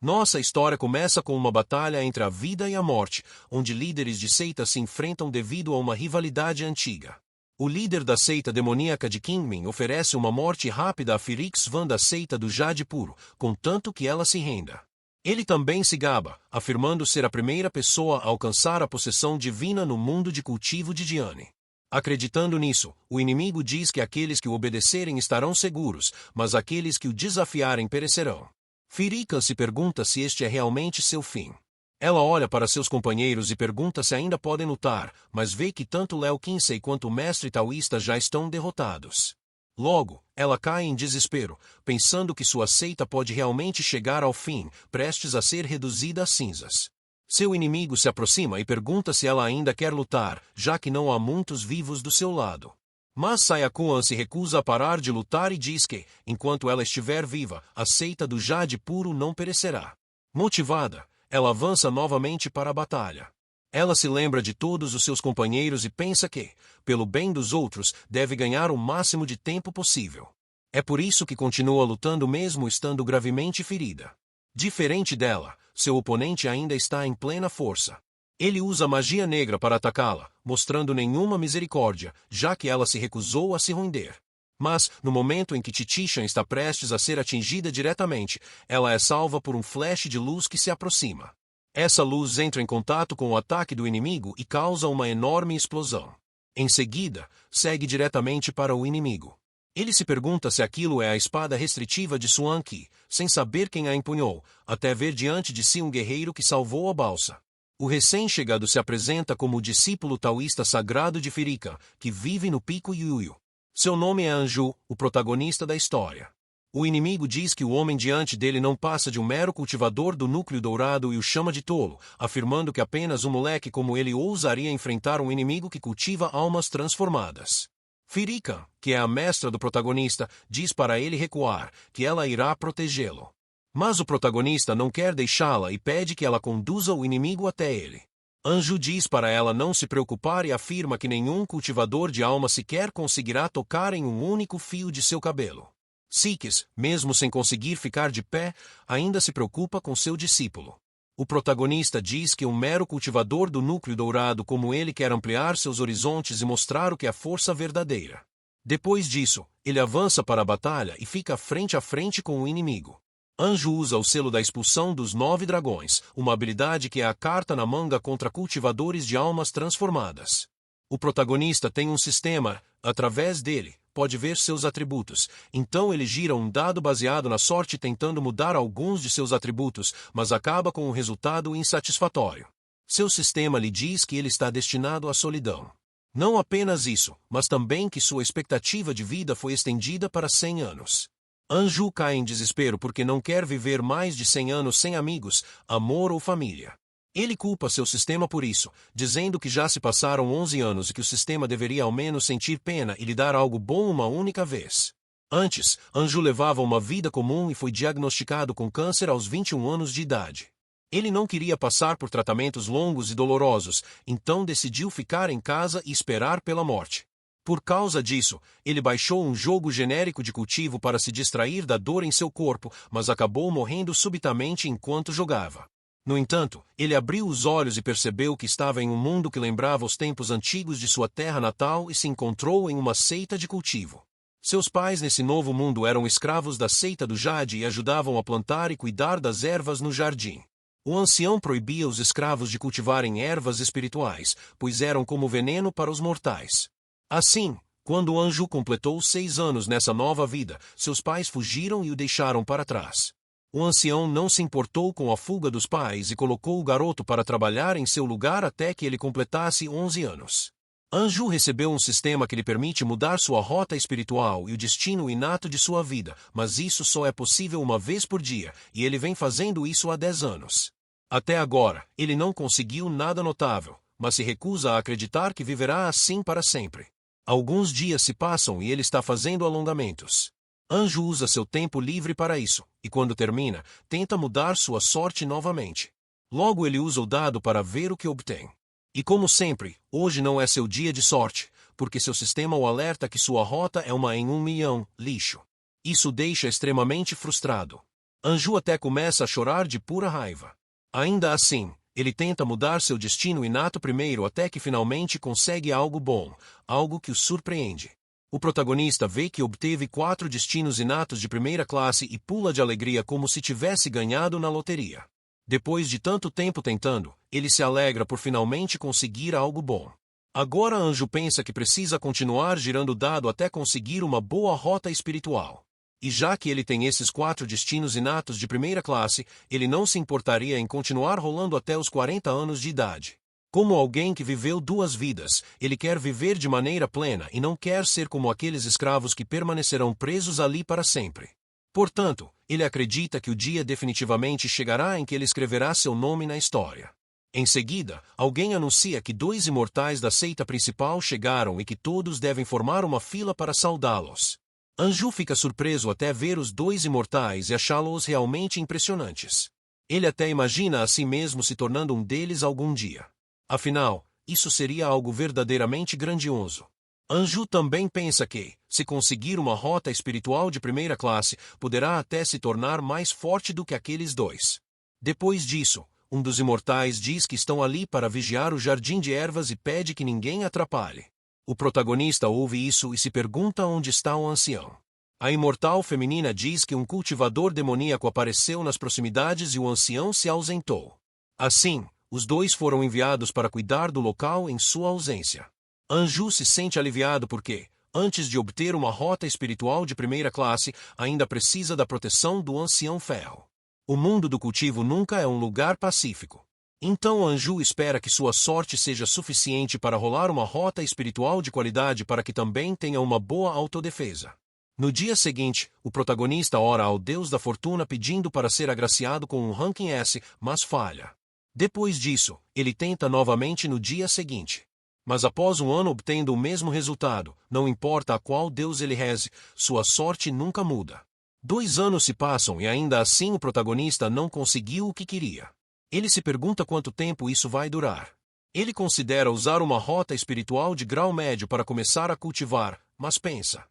Nossa história começa com uma batalha entre a vida e a morte, onde líderes de seita se enfrentam devido a uma rivalidade antiga. O líder da seita demoníaca de Kingmin oferece uma morte rápida a Firix Van da seita do Jade Puro, contanto que ela se renda. Ele também se gaba, afirmando ser a primeira pessoa a alcançar a possessão divina no mundo de cultivo de Diane. Acreditando nisso, o inimigo diz que aqueles que o obedecerem estarão seguros, mas aqueles que o desafiarem perecerão. Firika se pergunta se este é realmente seu fim. Ela olha para seus companheiros e pergunta se ainda podem lutar, mas vê que tanto Léo Kinsey quanto o mestre taoísta já estão derrotados. Logo, ela cai em desespero, pensando que sua seita pode realmente chegar ao fim, prestes a ser reduzida a cinzas. Seu inimigo se aproxima e pergunta se ela ainda quer lutar, já que não há muitos vivos do seu lado. Mas Sayakuan se recusa a parar de lutar e diz que, enquanto ela estiver viva, a seita do Jade Puro não perecerá. Motivada, ela avança novamente para a batalha. Ela se lembra de todos os seus companheiros e pensa que, pelo bem dos outros, deve ganhar o máximo de tempo possível. É por isso que continua lutando mesmo estando gravemente ferida. Diferente dela, seu oponente ainda está em plena força. Ele usa magia negra para atacá-la, mostrando nenhuma misericórdia, já que ela se recusou a se render. Mas, no momento em que Titichan está prestes a ser atingida diretamente, ela é salva por um flash de luz que se aproxima. Essa luz entra em contato com o ataque do inimigo e causa uma enorme explosão. Em seguida, segue diretamente para o inimigo. Ele se pergunta se aquilo é a espada restritiva de Suan Qi, sem saber quem a empunhou, até ver diante de si um guerreiro que salvou a balsa. O recém-chegado se apresenta como o discípulo taoísta sagrado de Firika, que vive no Pico Yuyu. Seu nome é Anju, o protagonista da história. O inimigo diz que o homem diante dele não passa de um mero cultivador do núcleo dourado e o chama de tolo, afirmando que apenas um moleque como ele ousaria enfrentar um inimigo que cultiva almas transformadas. Firika, que é a mestra do protagonista, diz para ele recuar, que ela irá protegê-lo. Mas o protagonista não quer deixá-la e pede que ela conduza o inimigo até ele. Anju diz para ela não se preocupar e afirma que nenhum cultivador de alma sequer conseguirá tocar em um único fio de seu cabelo. Sikis, mesmo sem conseguir ficar de pé, ainda se preocupa com seu discípulo. O protagonista diz que um mero cultivador do núcleo dourado como ele quer ampliar seus horizontes e mostrar o que é força verdadeira. Depois disso, ele avança para a batalha e fica frente a frente com o inimigo. Anju usa o selo da expulsão dos 9 dragões, uma habilidade que é a carta na manga contra cultivadores de almas transformadas. O protagonista tem um sistema, através dele, pode ver seus atributos, então ele gira um dado baseado na sorte tentando mudar alguns de seus atributos, mas acaba com um resultado insatisfatório. Seu sistema lhe diz que ele está destinado à solidão. Não apenas isso, mas também que sua expectativa de vida foi estendida para 100 anos. Anju cai em desespero porque não quer viver mais de 100 anos sem amigos, amor ou família. Ele culpa seu sistema por isso, dizendo que já se passaram 11 anos e que o sistema deveria ao menos sentir pena e lhe dar algo bom uma única vez. Antes, Anju levava uma vida comum e foi diagnosticado com câncer aos 21 anos de idade. Ele não queria passar por tratamentos longos e dolorosos, então decidiu ficar em casa e esperar pela morte. Por causa disso, ele baixou um jogo genérico de cultivo para se distrair da dor em seu corpo, mas acabou morrendo subitamente enquanto jogava. No entanto, ele abriu os olhos e percebeu que estava em um mundo que lembrava os tempos antigos de sua terra natal e se encontrou em uma seita de cultivo. Seus pais nesse novo mundo eram escravos da seita do Jade e ajudavam a plantar e cuidar das ervas no jardim. O ancião proibia os escravos de cultivarem ervas espirituais, pois eram como veneno para os mortais. Assim, quando Anju completou 6 anos nessa nova vida, seus pais fugiram e o deixaram para trás. O ancião não se importou com a fuga dos pais e colocou o garoto para trabalhar em seu lugar até que ele completasse 11 anos. Anju recebeu um sistema que lhe permite mudar sua rota espiritual e o destino inato de sua vida, mas isso só é possível uma vez por dia, e ele vem fazendo isso há 10 anos. Até agora, ele não conseguiu nada notável, mas se recusa a acreditar que viverá assim para sempre. Alguns dias se passam e ele está fazendo alongamentos. Anju usa seu tempo livre para isso, e quando termina, tenta mudar sua sorte novamente. Logo ele usa o dado para ver o que obtém. E como sempre, hoje não é seu dia de sorte, porque seu sistema o alerta que sua rota é uma em 1 milhão, lixo. Isso o deixa extremamente frustrado. Anju até começa a chorar de pura raiva. Ainda assim, ele tenta mudar seu destino inato primeiro até que finalmente consegue algo bom, algo que o surpreende. O protagonista vê que obteve 4 destinos inatos de primeira classe e pula de alegria como se tivesse ganhado na loteria. Depois de tanto tempo tentando, ele se alegra por finalmente conseguir algo bom. Agora Anju pensa que precisa continuar girando o dado até conseguir uma boa rota espiritual. E já que ele tem esses 4 destinos inatos de primeira classe, ele não se importaria em continuar rolando até os 40 anos de idade. Como alguém que viveu 2 vidas, ele quer viver de maneira plena e não quer ser como aqueles escravos que permanecerão presos ali para sempre. Portanto, ele acredita que o dia definitivamente chegará em que ele escreverá seu nome na história. Em seguida, alguém anuncia que 2 imortais da seita principal chegaram e que todos devem formar uma fila para saudá-los. Anju fica surpreso até ver os 2 imortais e achá-los realmente impressionantes. Ele até imagina a si mesmo se tornando um deles algum dia. Afinal, isso seria algo verdadeiramente grandioso. Anju também pensa que, se conseguir uma rota espiritual de primeira classe, poderá até se tornar mais forte do que aqueles 2. Depois disso, um dos imortais diz que estão ali para vigiar o jardim de ervas e pede que ninguém atrapalhe. O protagonista ouve isso e se pergunta onde está o ancião. A imortal feminina diz que um cultivador demoníaco apareceu nas proximidades e o ancião se ausentou. Assim, os 2 foram enviados para cuidar do local em sua ausência. Anju se sente aliviado porque, antes de obter uma rota espiritual de primeira classe, ainda precisa da proteção do Ancião Ferro. O mundo do cultivo nunca é um lugar pacífico. Então Anju espera que sua sorte seja suficiente para rolar uma rota espiritual de qualidade para que também tenha uma boa autodefesa. No dia seguinte, o protagonista ora ao Deus da Fortuna pedindo para ser agraciado com um ranking S, mas falha. Depois disso, ele tenta novamente no dia seguinte. Mas após um ano obtendo o mesmo resultado, não importa a qual Deus ele reze, sua sorte nunca muda. 2 anos se passam e ainda assim o protagonista não conseguiu o que queria. Ele se pergunta quanto tempo isso vai durar. Ele considera usar uma rota espiritual de grau médio para começar a cultivar, mas pensa.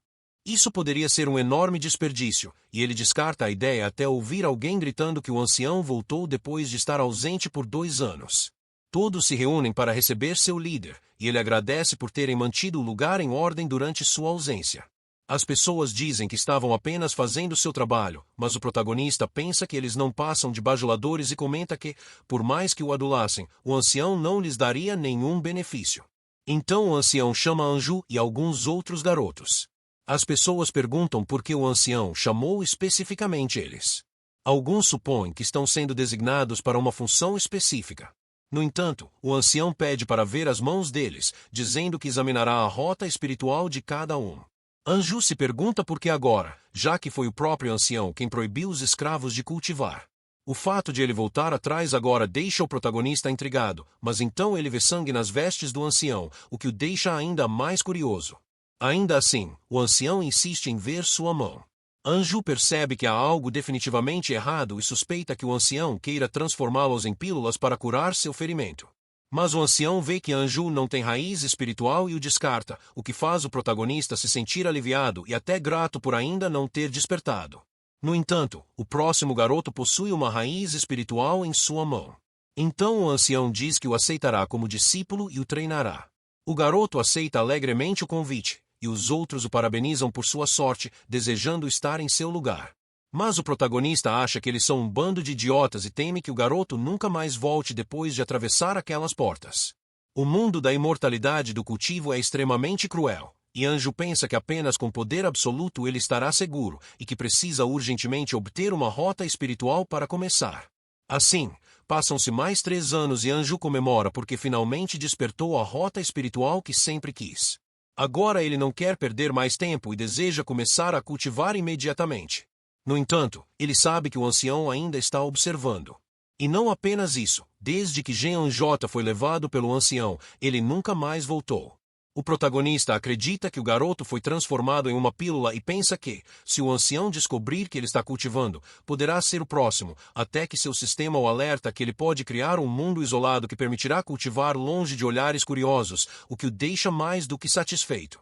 Isso poderia ser um enorme desperdício, e ele descarta a ideia até ouvir alguém gritando que o ancião voltou depois de estar ausente por 2 anos. Todos se reúnem para receber seu líder, e ele agradece por terem mantido o lugar em ordem durante sua ausência. As pessoas dizem que estavam apenas fazendo seu trabalho, mas o protagonista pensa que eles não passam de bajuladores e comenta que, por mais que o adulassem, o ancião não lhes daria nenhum benefício. Então o ancião chama Anju e alguns outros garotos. As pessoas perguntam por que o ancião chamou especificamente eles. Alguns supõem que estão sendo designados para uma função específica. No entanto, o ancião pede para ver as mãos deles, dizendo que examinará a rota espiritual de cada um. Anju se pergunta por que agora, já que foi o próprio ancião quem proibiu os escravos de cultivar. O fato de ele voltar atrás agora deixa o protagonista intrigado, mas então ele vê sangue nas vestes do ancião, o que o deixa ainda mais curioso. Ainda assim, o ancião insiste em ver sua mão. Anju percebe que há algo definitivamente errado e suspeita que o ancião queira transformá-los em pílulas para curar seu ferimento. Mas o ancião vê que Anju não tem raiz espiritual e o descarta, o que faz o protagonista se sentir aliviado e até grato por ainda não ter despertado. No entanto, o próximo garoto possui uma raiz espiritual em sua mão. Então o ancião diz que o aceitará como discípulo e o treinará. O garoto aceita alegremente o convite, e os outros o parabenizam por sua sorte, desejando estar em seu lugar. Mas o protagonista acha que eles são um bando de idiotas e teme que o garoto nunca mais volte depois de atravessar aquelas portas. O mundo da imortalidade do cultivo é extremamente cruel, e Anju pensa que apenas com poder absoluto ele estará seguro, e que precisa urgentemente obter uma rota espiritual para começar. Assim, passam-se mais 3 anos e Anju comemora porque finalmente despertou a rota espiritual que sempre quis. Agora ele não quer perder mais tempo e deseja começar a cultivar imediatamente. No entanto, ele sabe que o ancião ainda está observando. E não apenas isso, desde que Jean-J foi levado pelo ancião, ele nunca mais voltou. O protagonista acredita que o garoto foi transformado em uma pílula e pensa que, se o ancião descobrir que ele está cultivando, poderá ser o próximo, até que seu sistema o alerta que ele pode criar um mundo isolado que permitirá cultivar longe de olhares curiosos, o que o deixa mais do que satisfeito.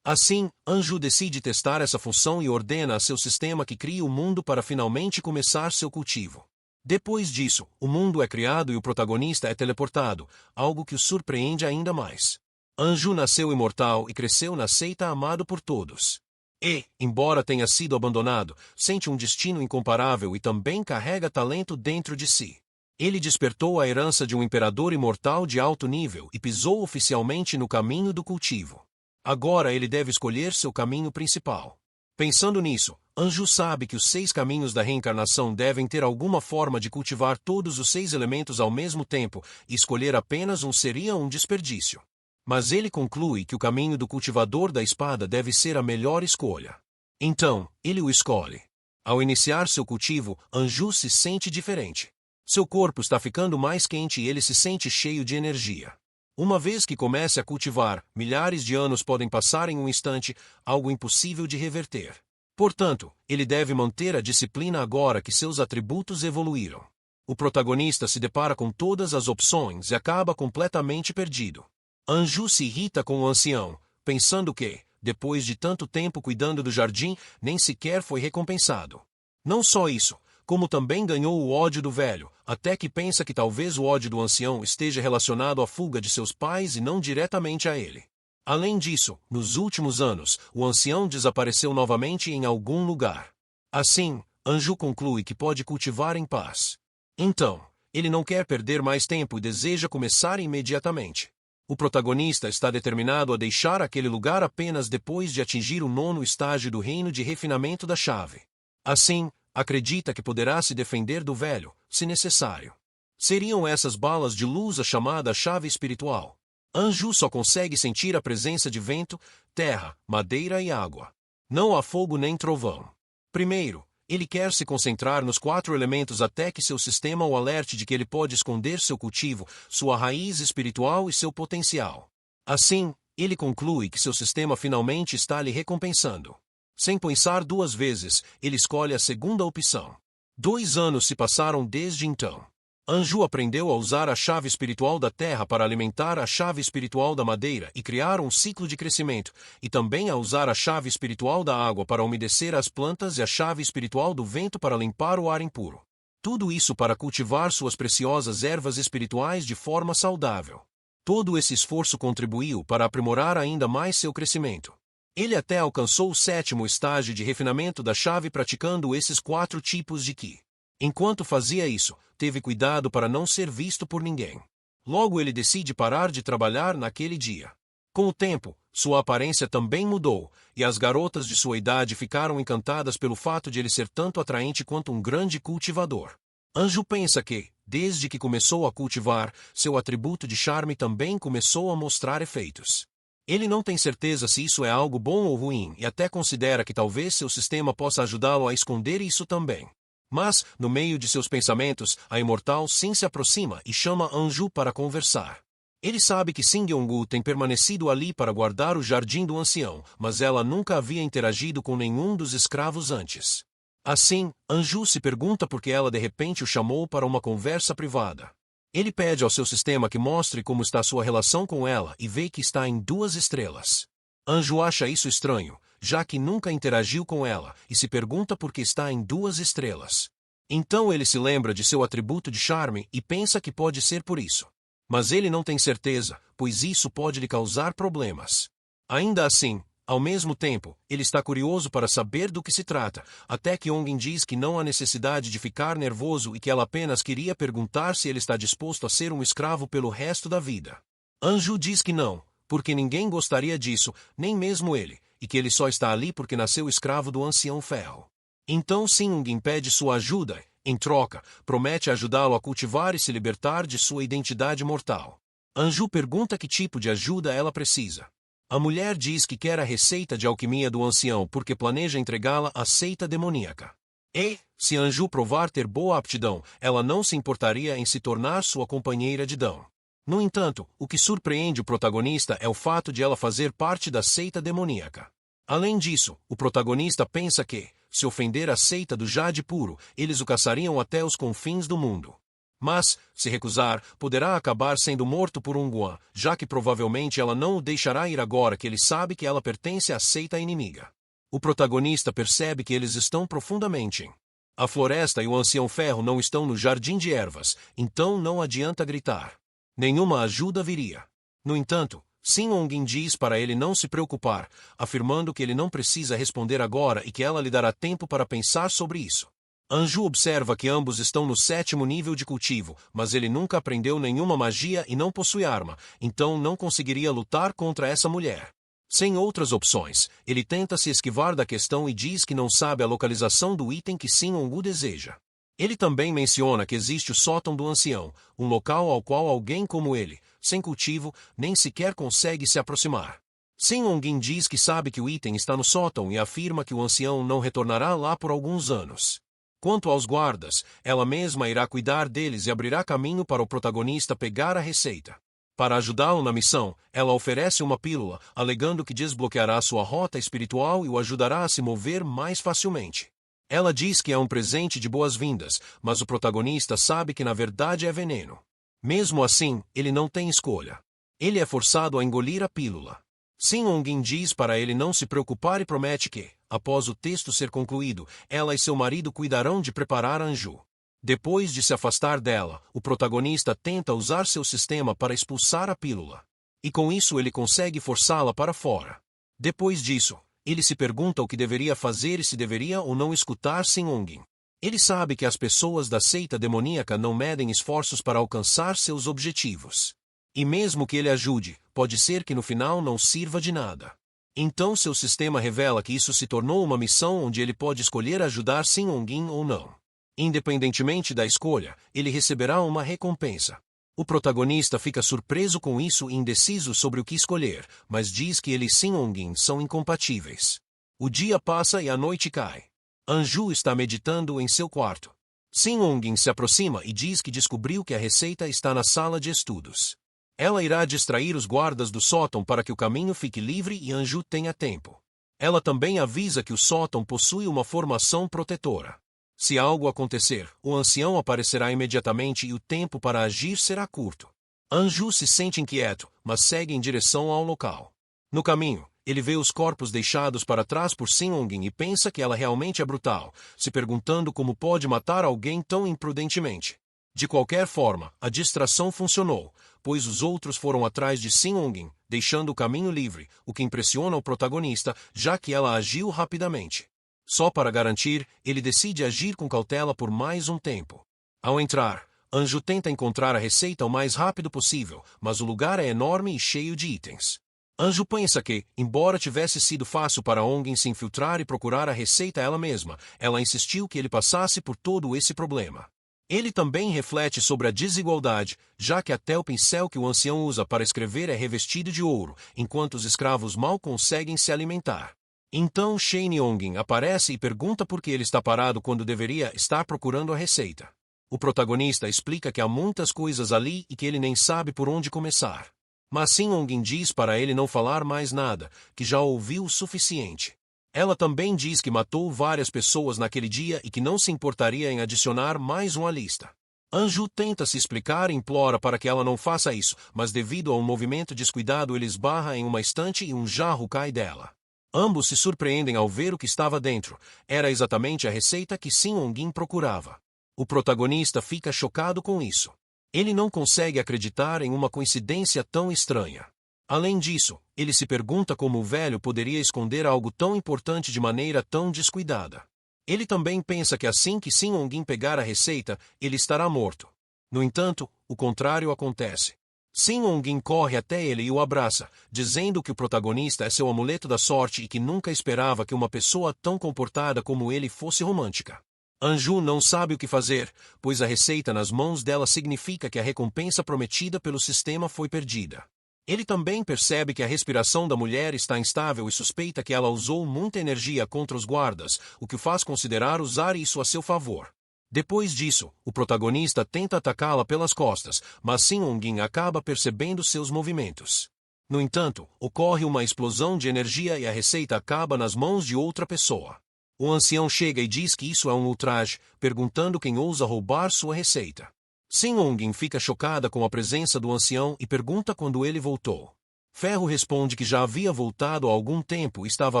Assim, Anju decide testar essa função e ordena a seu sistema que crie o mundo para finalmente começar seu cultivo. Depois disso, o mundo é criado e o protagonista é teleportado, algo que o surpreende ainda mais. Anju nasceu imortal e cresceu na seita amado por todos. E, embora tenha sido abandonado, sente um destino incomparável e também carrega talento dentro de si. Ele despertou a herança de um imperador imortal de alto nível e pisou oficialmente no caminho do cultivo. Agora ele deve escolher seu caminho principal. Pensando nisso, Anju sabe que os 6 caminhos da reencarnação devem ter alguma forma de cultivar todos os 6 elementos ao mesmo tempo, e escolher apenas um seria um desperdício. Mas ele conclui que o caminho do cultivador da espada deve ser a melhor escolha. Então, ele o escolhe. Ao iniciar seu cultivo, Anju se sente diferente. Seu corpo está ficando mais quente e ele se sente cheio de energia. Uma vez que comece a cultivar, milhares de anos podem passar em um instante, algo impossível de reverter. Portanto, ele deve manter a disciplina agora que seus atributos evoluíram. O protagonista se depara com todas as opções e acaba completamente perdido. Anju se irrita com o ancião, pensando que, depois de tanto tempo cuidando do jardim, nem sequer foi recompensado. Não só isso, como também ganhou o ódio do velho, até que pensa que talvez o ódio do ancião esteja relacionado à fuga de seus pais e não diretamente a ele. Além disso, nos últimos anos, o ancião desapareceu novamente em algum lugar. Assim, Anju conclui que pode cultivar em paz. Então, ele não quer perder mais tempo e deseja começar imediatamente. O protagonista está determinado a deixar aquele lugar apenas depois de atingir o 9º estágio do reino de refinamento da chave. Assim, acredita que poderá se defender do velho, se necessário. Seriam essas balas de luz a chamada chave espiritual. Anju só consegue sentir a presença de vento, terra, madeira e água. Não há fogo nem trovão. Primeiro, ele quer se concentrar nos 4 elementos até que seu sistema o alerte de que ele pode esconder seu cultivo, sua raiz espiritual e seu potencial. Assim, ele conclui que seu sistema finalmente está lhe recompensando. Sem pensar 2 vezes, ele escolhe a segunda opção. 2 anos se passaram desde então. Anju aprendeu a usar a chave espiritual da terra para alimentar a chave espiritual da madeira e criar um ciclo de crescimento, e também a usar a chave espiritual da água para umedecer as plantas e a chave espiritual do vento para limpar o ar impuro. Tudo isso para cultivar suas preciosas ervas espirituais de forma saudável. Todo esse esforço contribuiu para aprimorar ainda mais seu crescimento. Ele até alcançou o 7º estágio de refinamento da chave praticando esses 4 tipos de Ki. Enquanto fazia isso, teve cuidado para não ser visto por ninguém. Logo ele decide parar de trabalhar naquele dia. Com o tempo, sua aparência também mudou, e as garotas de sua idade ficaram encantadas pelo fato de ele ser tanto atraente quanto um grande cultivador. Anju pensa que, desde que começou a cultivar, seu atributo de charme também começou a mostrar efeitos. Ele não tem certeza se isso é algo bom ou ruim e até considera que talvez seu sistema possa ajudá-lo a esconder isso também. Mas, no meio de seus pensamentos, a imortal Sin se aproxima e chama Anju para conversar. Ele sabe que Sin Gyeonggu tem permanecido ali para guardar o jardim do ancião, mas ela nunca havia interagido com nenhum dos escravos antes. Assim, Anju se pergunta por que ela de repente o chamou para uma conversa privada. Ele pede ao seu sistema que mostre como está sua relação com ela e vê que está em 2 estrelas. Anju acha isso estranho, já que nunca interagiu com ela, e se pergunta por que está em 2 estrelas. Então ele se lembra de seu atributo de charme e pensa que pode ser por isso. Mas ele não tem certeza, pois isso pode lhe causar problemas. Ainda assim, ao mesmo tempo, ele está curioso para saber do que se trata, até que Ongin diz que não há necessidade de ficar nervoso e que ela apenas queria perguntar se ele está disposto a ser um escravo pelo resto da vida. Anju diz que não, porque ninguém gostaria disso, nem mesmo ele, e que ele só está ali porque nasceu escravo do ancião Ferro. Então Ongin pede sua ajuda, em troca, promete ajudá-lo a cultivar e se libertar de sua identidade mortal. Anju pergunta que tipo de ajuda ela precisa. A mulher diz que quer a receita de alquimia do ancião porque planeja entregá-la à seita demoníaca. E, se Anju provar ter boa aptidão, ela não se importaria em se tornar sua companheira de dão. No entanto, o que surpreende o protagonista é o fato de ela fazer parte da seita demoníaca. Além disso, o protagonista pensa que, se ofender a seita do Jade Puro, eles o caçariam até os confins do mundo. Mas, se recusar, poderá acabar sendo morto por um Guan, já que provavelmente ela não o deixará ir agora que ele sabe que ela pertence à seita inimiga. O protagonista percebe que eles estão profundamente em a floresta e o Ancião Ferro não estão no jardim de ervas, então não adianta gritar. Nenhuma ajuda viria. No entanto, Sin Ongin diz para ele não se preocupar, afirmando que ele não precisa responder agora e que ela lhe dará tempo para pensar sobre isso. Anju observa que ambos estão no 7º nível de cultivo, mas ele nunca aprendeu nenhuma magia e não possui arma, então não conseguiria lutar contra essa mulher. Sem outras opções, ele tenta se esquivar da questão e diz que não sabe a localização do item que Sin Ongu deseja. Ele também menciona que existe o sótão do ancião, um local ao qual alguém como ele, sem cultivo, nem sequer consegue se aproximar. Sin Ongin diz que sabe que o item está no sótão e afirma que o ancião não retornará lá por alguns anos. Quanto aos guardas, ela mesma irá cuidar deles e abrirá caminho para o protagonista pegar a receita. Para ajudá-lo na missão, ela oferece uma pílula, alegando que desbloqueará sua rota espiritual e o ajudará a se mover mais facilmente. Ela diz que é um presente de boas-vindas, mas o protagonista sabe que na verdade é veneno. Mesmo assim, ele não tem escolha. Ele é forçado a engolir a pílula. Sin Ongin diz para ele não se preocupar e promete que, após o texto ser concluído, ela e seu marido cuidarão de preparar Anju. Depois de se afastar dela, o protagonista tenta usar seu sistema para expulsar a pílula. E com isso ele consegue forçá-la para fora. Depois disso, ele se pergunta o que deveria fazer e se deveria ou não escutar Sin Ongin. Ele sabe que as pessoas da seita demoníaca não medem esforços para alcançar seus objetivos. E mesmo que ele ajude, pode ser que no final não sirva de nada. Então seu sistema revela que isso se tornou uma missão onde ele pode escolher ajudar Sin Ongin ou não. Independentemente da escolha, ele receberá uma recompensa. O protagonista fica surpreso com isso e indeciso sobre o que escolher, mas diz que ele e Sin Ongin são incompatíveis. O dia passa e a noite cai. Anju está meditando em seu quarto. Sin Ongin se aproxima e diz que descobriu que a receita está na sala de estudos. Ela irá distrair os guardas do sótão para que o caminho fique livre e Anju tenha tempo. Ela também avisa que o sótão possui uma formação protetora. Se algo acontecer, o ancião aparecerá imediatamente e o tempo para agir será curto. Anju se sente inquieto, mas segue em direção ao local. No caminho, ele vê os corpos deixados para trás por Sin Ongin e pensa que ela realmente é brutal, se perguntando como pode matar alguém tão imprudentemente. De qualquer forma, a distração funcionou, pois os outros foram atrás de Sin Ongin, deixando o caminho livre, o que impressiona o protagonista, já que ela agiu rapidamente. Só para garantir, ele decide agir com cautela por mais um tempo. Ao entrar, Anju tenta encontrar a receita o mais rápido possível, mas o lugar é enorme e cheio de itens. Anju pensa que, embora tivesse sido fácil para Ongin se infiltrar e procurar a receita ela mesma, ela insistiu que ele passasse por todo esse problema. Ele também reflete sobre a desigualdade, já que até o pincel que o ancião usa para escrever é revestido de ouro, enquanto os escravos mal conseguem se alimentar. Então Shane Ongin aparece e pergunta por que ele está parado quando deveria estar procurando a receita. O protagonista explica que há muitas coisas ali e que ele nem sabe por onde começar. Mas Sin Ongin diz para ele não falar mais nada, que já ouviu o suficiente. Ela também diz que matou várias pessoas naquele dia e que não se importaria em adicionar mais uma lista. Anju tenta se explicar e implora para que ela não faça isso, mas devido a um movimento descuidado ele esbarra em uma estante e um jarro cai dela. Ambos se surpreendem ao ver o que estava dentro. Era exatamente a receita que Sin Ongin procurava. O protagonista fica chocado com isso. Ele não consegue acreditar em uma coincidência tão estranha. Além disso, ele se pergunta como o velho poderia esconder algo tão importante de maneira tão descuidada. Ele também pensa que assim que Sin Ongin pegar a receita, ele estará morto. No entanto, o contrário acontece. Sin Ongin corre até ele e o abraça, dizendo que o protagonista é seu amuleto da sorte e que nunca esperava que uma pessoa tão comportada como ele fosse romântica. Anju não sabe o que fazer, pois a receita nas mãos dela significa que a recompensa prometida pelo sistema foi perdida. Ele também percebe que a respiração da mulher está instável e suspeita que ela usou muita energia contra os guardas, o que o faz considerar usar isso a seu favor. Depois disso, o protagonista tenta atacá-la pelas costas, mas Sin Ongin acaba percebendo seus movimentos. No entanto, ocorre uma explosão de energia e a receita acaba nas mãos de outra pessoa. O ancião chega e diz que isso é um ultraje, perguntando quem ousa roubar sua receita. Xin-Ongin fica chocada com a presença do ancião e pergunta quando ele voltou. Ferro responde que já havia voltado há algum tempo e estava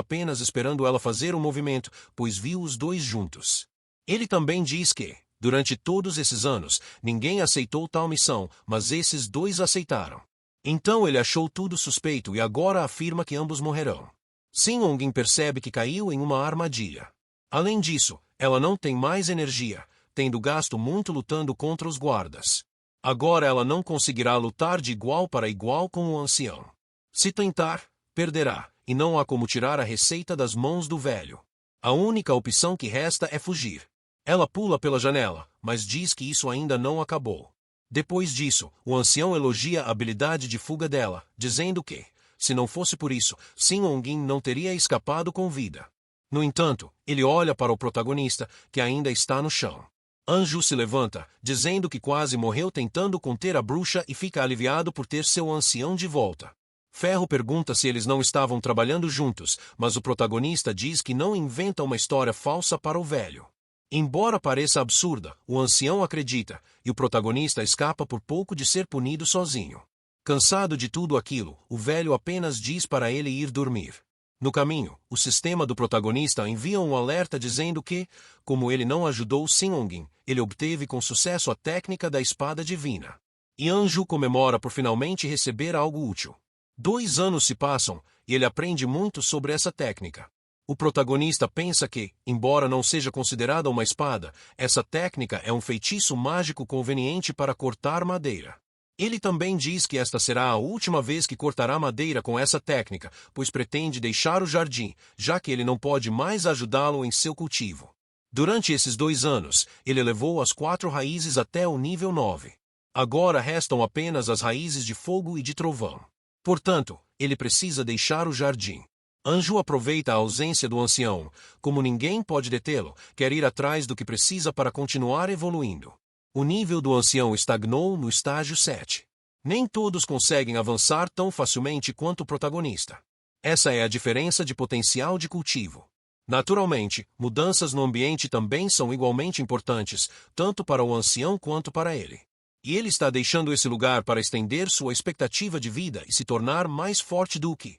apenas esperando ela fazer o movimento, pois viu os dois juntos. Ele também diz que, durante todos esses anos, ninguém aceitou tal missão, mas esses dois aceitaram. Então ele achou tudo suspeito e agora afirma que ambos morrerão. Xin-Ongin percebe que caiu em uma armadilha. Além disso, ela não tem mais energia, tendo gasto muito lutando contra os guardas. Agora ela não conseguirá lutar de igual para igual com o ancião. Se tentar, perderá, e não há como tirar a receita das mãos do velho. A única opção que resta é fugir. Ela pula pela janela, mas diz que isso ainda não acabou. Depois disso, o ancião elogia a habilidade de fuga dela, dizendo que, se não fosse por isso, Xin-Ongin não teria escapado com vida. No entanto, ele olha para o protagonista, que ainda está no chão. Anju se levanta, dizendo que quase morreu tentando conter a bruxa e fica aliviado por ter seu ancião de volta. Ferro pergunta se eles não estavam trabalhando juntos, mas o protagonista diz que não inventa uma história falsa para o velho. Embora pareça absurda, o ancião acredita, e o protagonista escapa por pouco de ser punido sozinho. Cansado de tudo aquilo, o velho apenas diz para ele ir dormir. No caminho, o sistema do protagonista envia um alerta dizendo que, como ele não ajudou Xin-Ongin, ele obteve com sucesso a técnica da espada divina. E Anju comemora por finalmente receber algo útil. 2 anos se passam, e ele aprende muito sobre essa técnica. O protagonista pensa que, embora não seja considerada uma espada, essa técnica é um feitiço mágico conveniente para cortar madeira. Ele também diz que esta será a última vez que cortará madeira com essa técnica, pois pretende deixar o jardim, já que ele não pode mais ajudá-lo em seu cultivo. Durante esses 2 anos, ele elevou as 4 raízes até o nível 9. Agora restam apenas as raízes de fogo e de trovão. Portanto, ele precisa deixar o jardim. Anju aproveita a ausência do ancião, como ninguém pode detê-lo, quer ir atrás do que precisa para continuar evoluindo. O nível do ancião estagnou no estágio 7. Nem todos conseguem avançar tão facilmente quanto o protagonista. Essa é a diferença de potencial de cultivo. Naturalmente, mudanças no ambiente também são igualmente importantes, tanto para o ancião quanto para ele. E ele está deixando esse lugar para estender sua expectativa de vida e se tornar mais forte do que.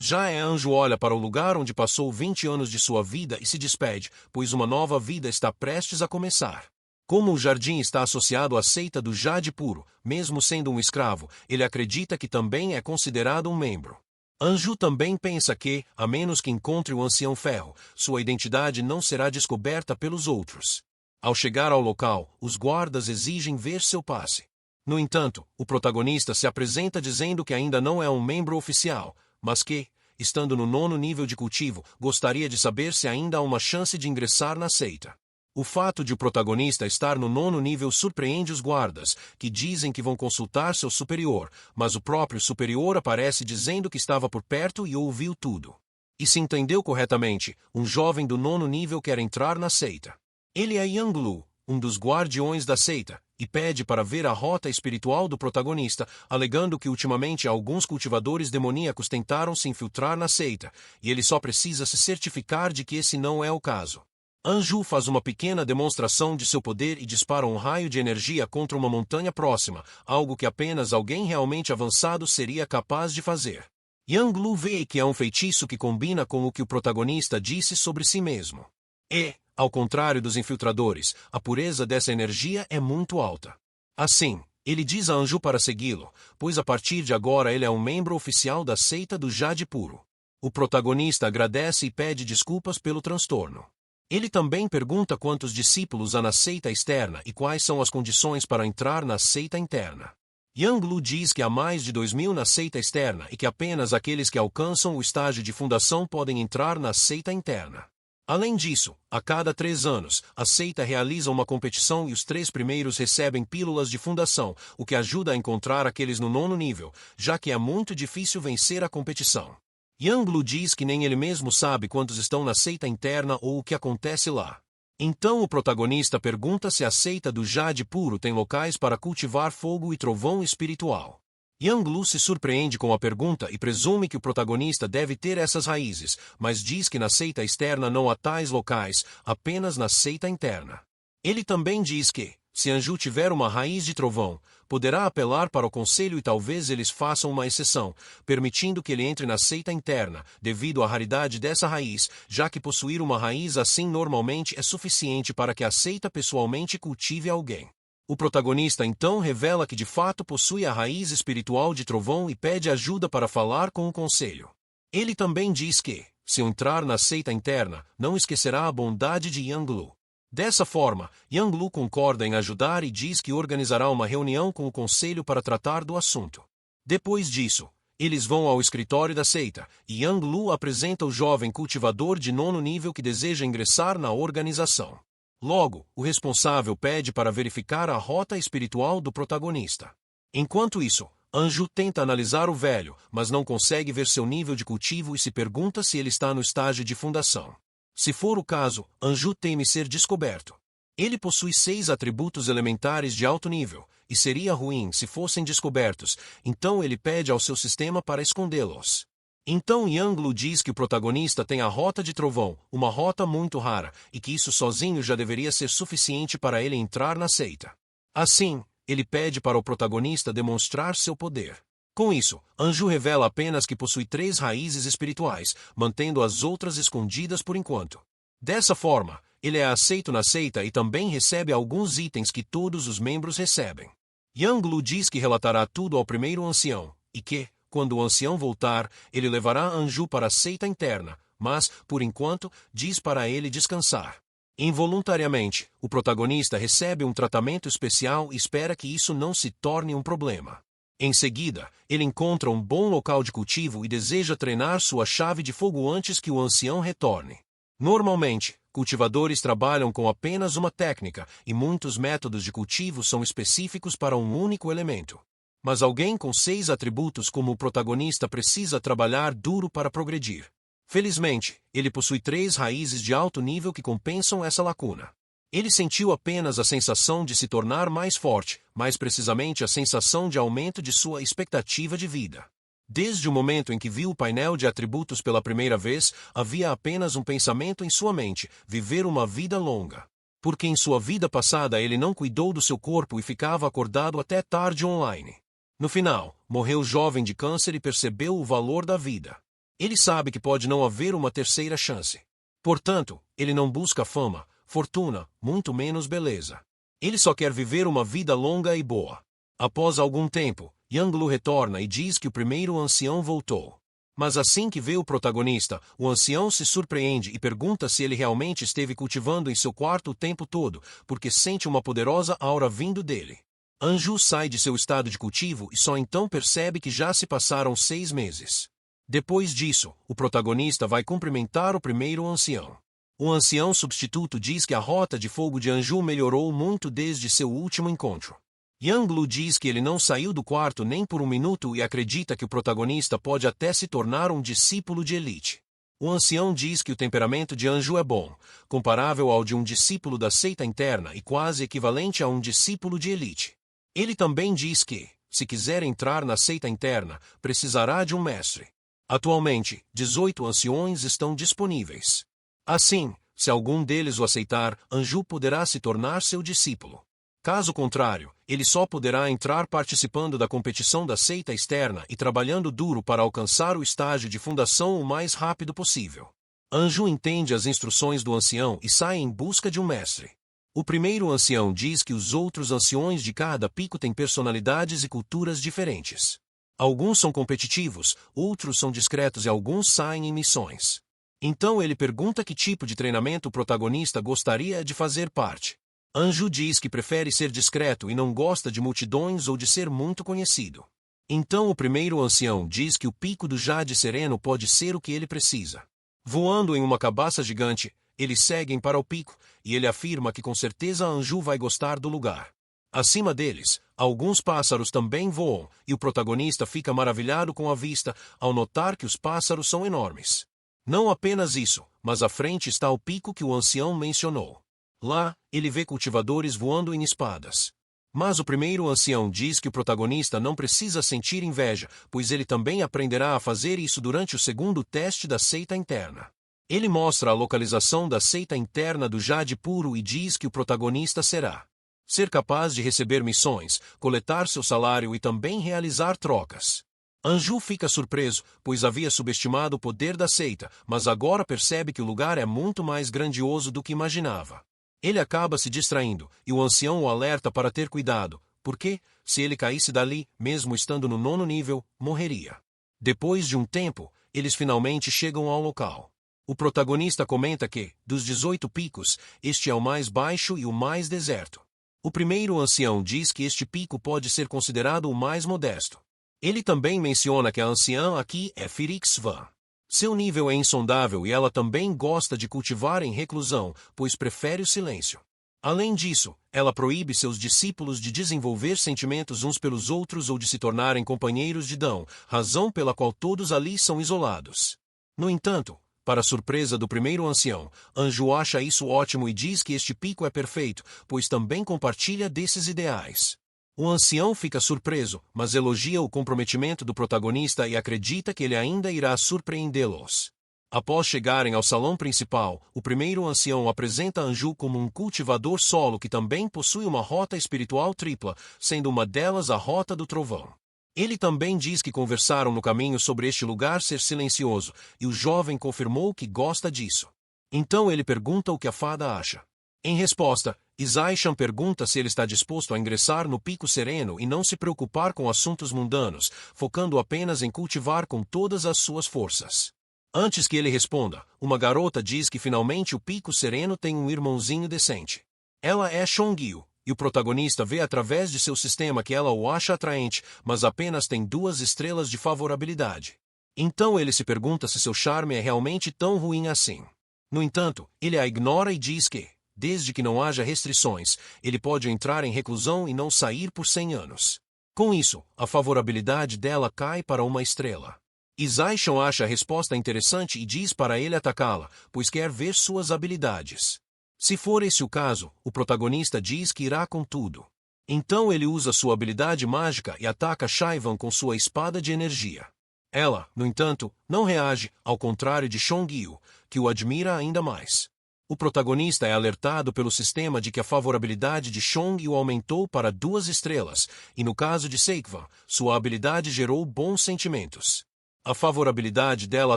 Já Anju olha para o lugar onde passou 20 anos de sua vida e se despede, pois uma nova vida está prestes a começar. Como o jardim está associado à seita do Jade Puro, mesmo sendo um escravo, ele acredita que também é considerado um membro. Anju também pensa que, a menos que encontre o ancião Ferro, sua identidade não será descoberta pelos outros. Ao chegar ao local, os guardas exigem ver seu passe. No entanto, o protagonista se apresenta dizendo que ainda não é um membro oficial, mas que, estando no 9º nível de cultivo, gostaria de saber se ainda há uma chance de ingressar na seita. O fato de o protagonista estar no 9º nível surpreende os guardas, que dizem que vão consultar seu superior, mas o próprio superior aparece dizendo que estava por perto e ouviu tudo. E se entendeu corretamente, um jovem do 9º nível quer entrar na seita. Ele é Yang-Lu, um dos guardiões da seita, e pede para ver a rota espiritual do protagonista, alegando que ultimamente alguns cultivadores demoníacos tentaram se infiltrar na seita, e ele só precisa se certificar de que esse não é o caso. Anju faz uma pequena demonstração de seu poder e dispara um raio de energia contra uma montanha próxima, algo que apenas alguém realmente avançado seria capaz de fazer. Yang-Lu vê que é um feitiço que combina com o que o protagonista disse sobre si mesmo. E, ao contrário dos infiltradores, a pureza dessa energia é muito alta. Assim, ele diz a Anju para segui-lo, pois a partir de agora ele é um membro oficial da seita do Jade Puro. O protagonista agradece e pede desculpas pelo transtorno. Ele também pergunta quantos discípulos há na seita externa e quais são as condições para entrar na seita interna. Yang-Lu diz que há mais de 2.000 na seita externa e que apenas aqueles que alcançam o estágio de fundação podem entrar na seita interna. Além disso, a cada 3 anos, a seita realiza uma competição e os 3 primeiros recebem pílulas de fundação, o que ajuda a encontrar aqueles no 9º nível, já que é muito difícil vencer a competição. Yang-Lu diz que nem ele mesmo sabe quantos estão na seita interna ou o que acontece lá. Então o protagonista pergunta se a seita do Jade Puro tem locais para cultivar fogo e trovão espiritual. Yang-Lu se surpreende com a pergunta e presume que o protagonista deve ter essas raízes, mas diz que na seita externa não há tais locais, apenas na seita interna. Ele também diz que, Se Anju tiver uma raiz de trovão, poderá apelar para o conselho e talvez eles façam uma exceção, permitindo que ele entre na seita interna, devido à raridade dessa raiz, já que possuir uma raiz assim normalmente é suficiente para que a seita pessoalmente cultive alguém. O protagonista então revela que de fato possui a raiz espiritual de trovão e pede ajuda para falar com o conselho. Ele também diz que, se entrar na seita interna, não esquecerá a bondade de Yang-Lu. Dessa forma, Yang-Lu concorda em ajudar e diz que organizará uma reunião com o conselho para tratar do assunto. Depois disso, eles vão ao escritório da seita, e Yang-Lu apresenta o jovem cultivador de 9º nível que deseja ingressar na organização. Logo, o responsável pede para verificar a rota espiritual do protagonista. Enquanto isso, Anju tenta analisar o velho, mas não consegue ver seu nível de cultivo e se pergunta se ele está no estágio de fundação. Se for o caso, Anju teme ser descoberto. Ele possui 6 atributos elementares de alto nível, e seria ruim se fossem descobertos, então ele pede ao seu sistema para escondê-los. Então Yang-Lu diz que o protagonista tem a Rota de Trovão, uma rota muito rara, e que isso sozinho já deveria ser suficiente para ele entrar na seita. Assim, ele pede para o protagonista demonstrar seu poder. Com isso, Anju revela apenas que possui 3 raízes espirituais, mantendo as outras escondidas por enquanto. Dessa forma, ele é aceito na seita e também recebe alguns itens que todos os membros recebem. Yang-Lu diz que relatará tudo ao primeiro ancião, e que, quando o ancião voltar, ele levará Anju para a seita interna, mas, por enquanto, diz para ele descansar. Involuntariamente, o protagonista recebe um tratamento especial e espera que isso não se torne um problema. Em seguida, ele encontra um bom local de cultivo e deseja treinar sua chave de fogo antes que o ancião retorne. Normalmente, cultivadores trabalham com apenas uma técnica e muitos métodos de cultivo são específicos para um único elemento. Mas alguém com 6 atributos como o protagonista precisa trabalhar duro para progredir. Felizmente, ele possui 3 raízes de alto nível que compensam essa lacuna. Ele sentiu apenas a sensação de se tornar mais forte, mais precisamente a sensação de aumento de sua expectativa de vida. Desde o momento em que viu o painel de atributos pela primeira vez, havia apenas um pensamento em sua mente: viver uma vida longa. Porque em sua vida passada ele não cuidou do seu corpo e ficava acordado até tarde online. No final, morreu jovem de câncer e percebeu o valor da vida. Ele sabe que pode não haver uma terceira chance. Portanto, ele não busca fama, fortuna, muito menos beleza. Ele só quer viver uma vida longa e boa. Após algum tempo, Yang-Lu retorna e diz que o primeiro ancião voltou. Mas assim que vê o protagonista, o ancião se surpreende e pergunta se ele realmente esteve cultivando em seu quarto o tempo todo, porque sente uma poderosa aura vindo dele. Anju sai de seu estado de cultivo e só então percebe que já se passaram 6 meses. Depois disso, o protagonista vai cumprimentar o primeiro ancião. O ancião substituto diz que a rota de fogo de Anju melhorou muito desde seu último encontro. Yang-Lu diz que ele não saiu do quarto nem por um minuto e acredita que o protagonista pode até se tornar um discípulo de elite. O ancião diz que o temperamento de Anju é bom, comparável ao de um discípulo da seita interna e quase equivalente a um discípulo de elite. Ele também diz que, se quiser entrar na seita interna, precisará de um mestre. Atualmente, 18 anciões estão disponíveis. Assim, se algum deles o aceitar, Anju poderá se tornar seu discípulo. Caso contrário, ele só poderá entrar participando da competição da seita externa e trabalhando duro para alcançar o estágio de fundação o mais rápido possível. Anju entende as instruções do ancião e sai em busca de um mestre. O primeiro ancião diz que os outros anciões de cada pico têm personalidades e culturas diferentes. Alguns são competitivos, outros são discretos e alguns saem em missões. Então ele pergunta que tipo de treinamento o protagonista gostaria de fazer parte. Anju diz que prefere ser discreto e não gosta de multidões ou de ser muito conhecido. Então o primeiro ancião diz que o pico do Jade Sereno pode ser o que ele precisa. Voando em uma cabaça gigante, eles seguem para o pico, e ele afirma que com certeza Anju vai gostar do lugar. Acima deles, alguns pássaros também voam, e o protagonista fica maravilhado com a vista ao notar que os pássaros são enormes. Não apenas isso, mas à frente está o pico que o ancião mencionou. Lá, ele vê cultivadores voando em espadas. Mas o primeiro ancião diz que o protagonista não precisa sentir inveja, pois ele também aprenderá a fazer isso durante o segundo teste da seita interna. Ele mostra a localização da seita interna do Jade Puro e diz que o protagonista será ser capaz de receber missões, coletar seu salário e também realizar trocas. Anju fica surpreso, pois havia subestimado o poder da seita, mas agora percebe que o lugar é muito mais grandioso do que imaginava. Ele acaba se distraindo, e o ancião o alerta para ter cuidado, porque, se ele caísse dali, mesmo estando no 9º nível, morreria. Depois de um tempo, eles finalmente chegam ao local. O protagonista comenta que, dos 18 picos, este é o mais baixo e o mais deserto. O primeiro ancião diz que este pico pode ser considerado o mais modesto. Ele também menciona que a anciã aqui é Firix Van. Seu nível é insondável e ela também gosta de cultivar em reclusão, pois prefere o silêncio. Além disso, ela proíbe seus discípulos de desenvolver sentimentos uns pelos outros ou de se tornarem companheiros de Dão, razão pela qual todos ali são isolados. No entanto, para surpresa do primeiro ancião, Anju acha isso ótimo e diz que este pico é perfeito, pois também compartilha desses ideais. O ancião fica surpreso, mas elogia o comprometimento do protagonista e acredita que ele ainda irá surpreendê-los. Após chegarem ao salão principal, o primeiro ancião apresenta Anju como um cultivador solo que também possui uma rota espiritual tripla, sendo uma delas a Rota do Trovão. Ele também diz que conversaram no caminho sobre este lugar ser silencioso, e o jovem confirmou que gosta disso. Então ele pergunta o que a fada acha. Em resposta, Isaishan pergunta se ele está disposto a ingressar no Pico Sereno e não se preocupar com assuntos mundanos, focando apenas em cultivar com todas as suas forças. Antes que ele responda, uma garota diz que finalmente o Pico Sereno tem um irmãozinho decente. Ela é Shongyu, e o protagonista vê através de seu sistema que ela o acha atraente, mas apenas tem 2 estrelas de favorabilidade. Então ele se pergunta se seu charme é realmente tão ruim assim. No entanto, ele a ignora e diz que, desde que não haja restrições, ele pode entrar em reclusão e não sair por 100 anos. Com isso, a favorabilidade dela cai para 1 estrela. Isaishan acha a resposta interessante e diz para ele atacá-la, pois quer ver suas habilidades. Se for esse o caso, o protagonista diz que irá com tudo. Então ele usa sua habilidade mágica e ataca Shaivan com sua espada de energia. Ela, no entanto, não reage, ao contrário de Shongyu, que o admira ainda mais. O protagonista é alertado pelo sistema de que a favorabilidade de Shongyu aumentou para 2 estrelas, e no caso de Seikvan, sua habilidade gerou bons sentimentos. A favorabilidade dela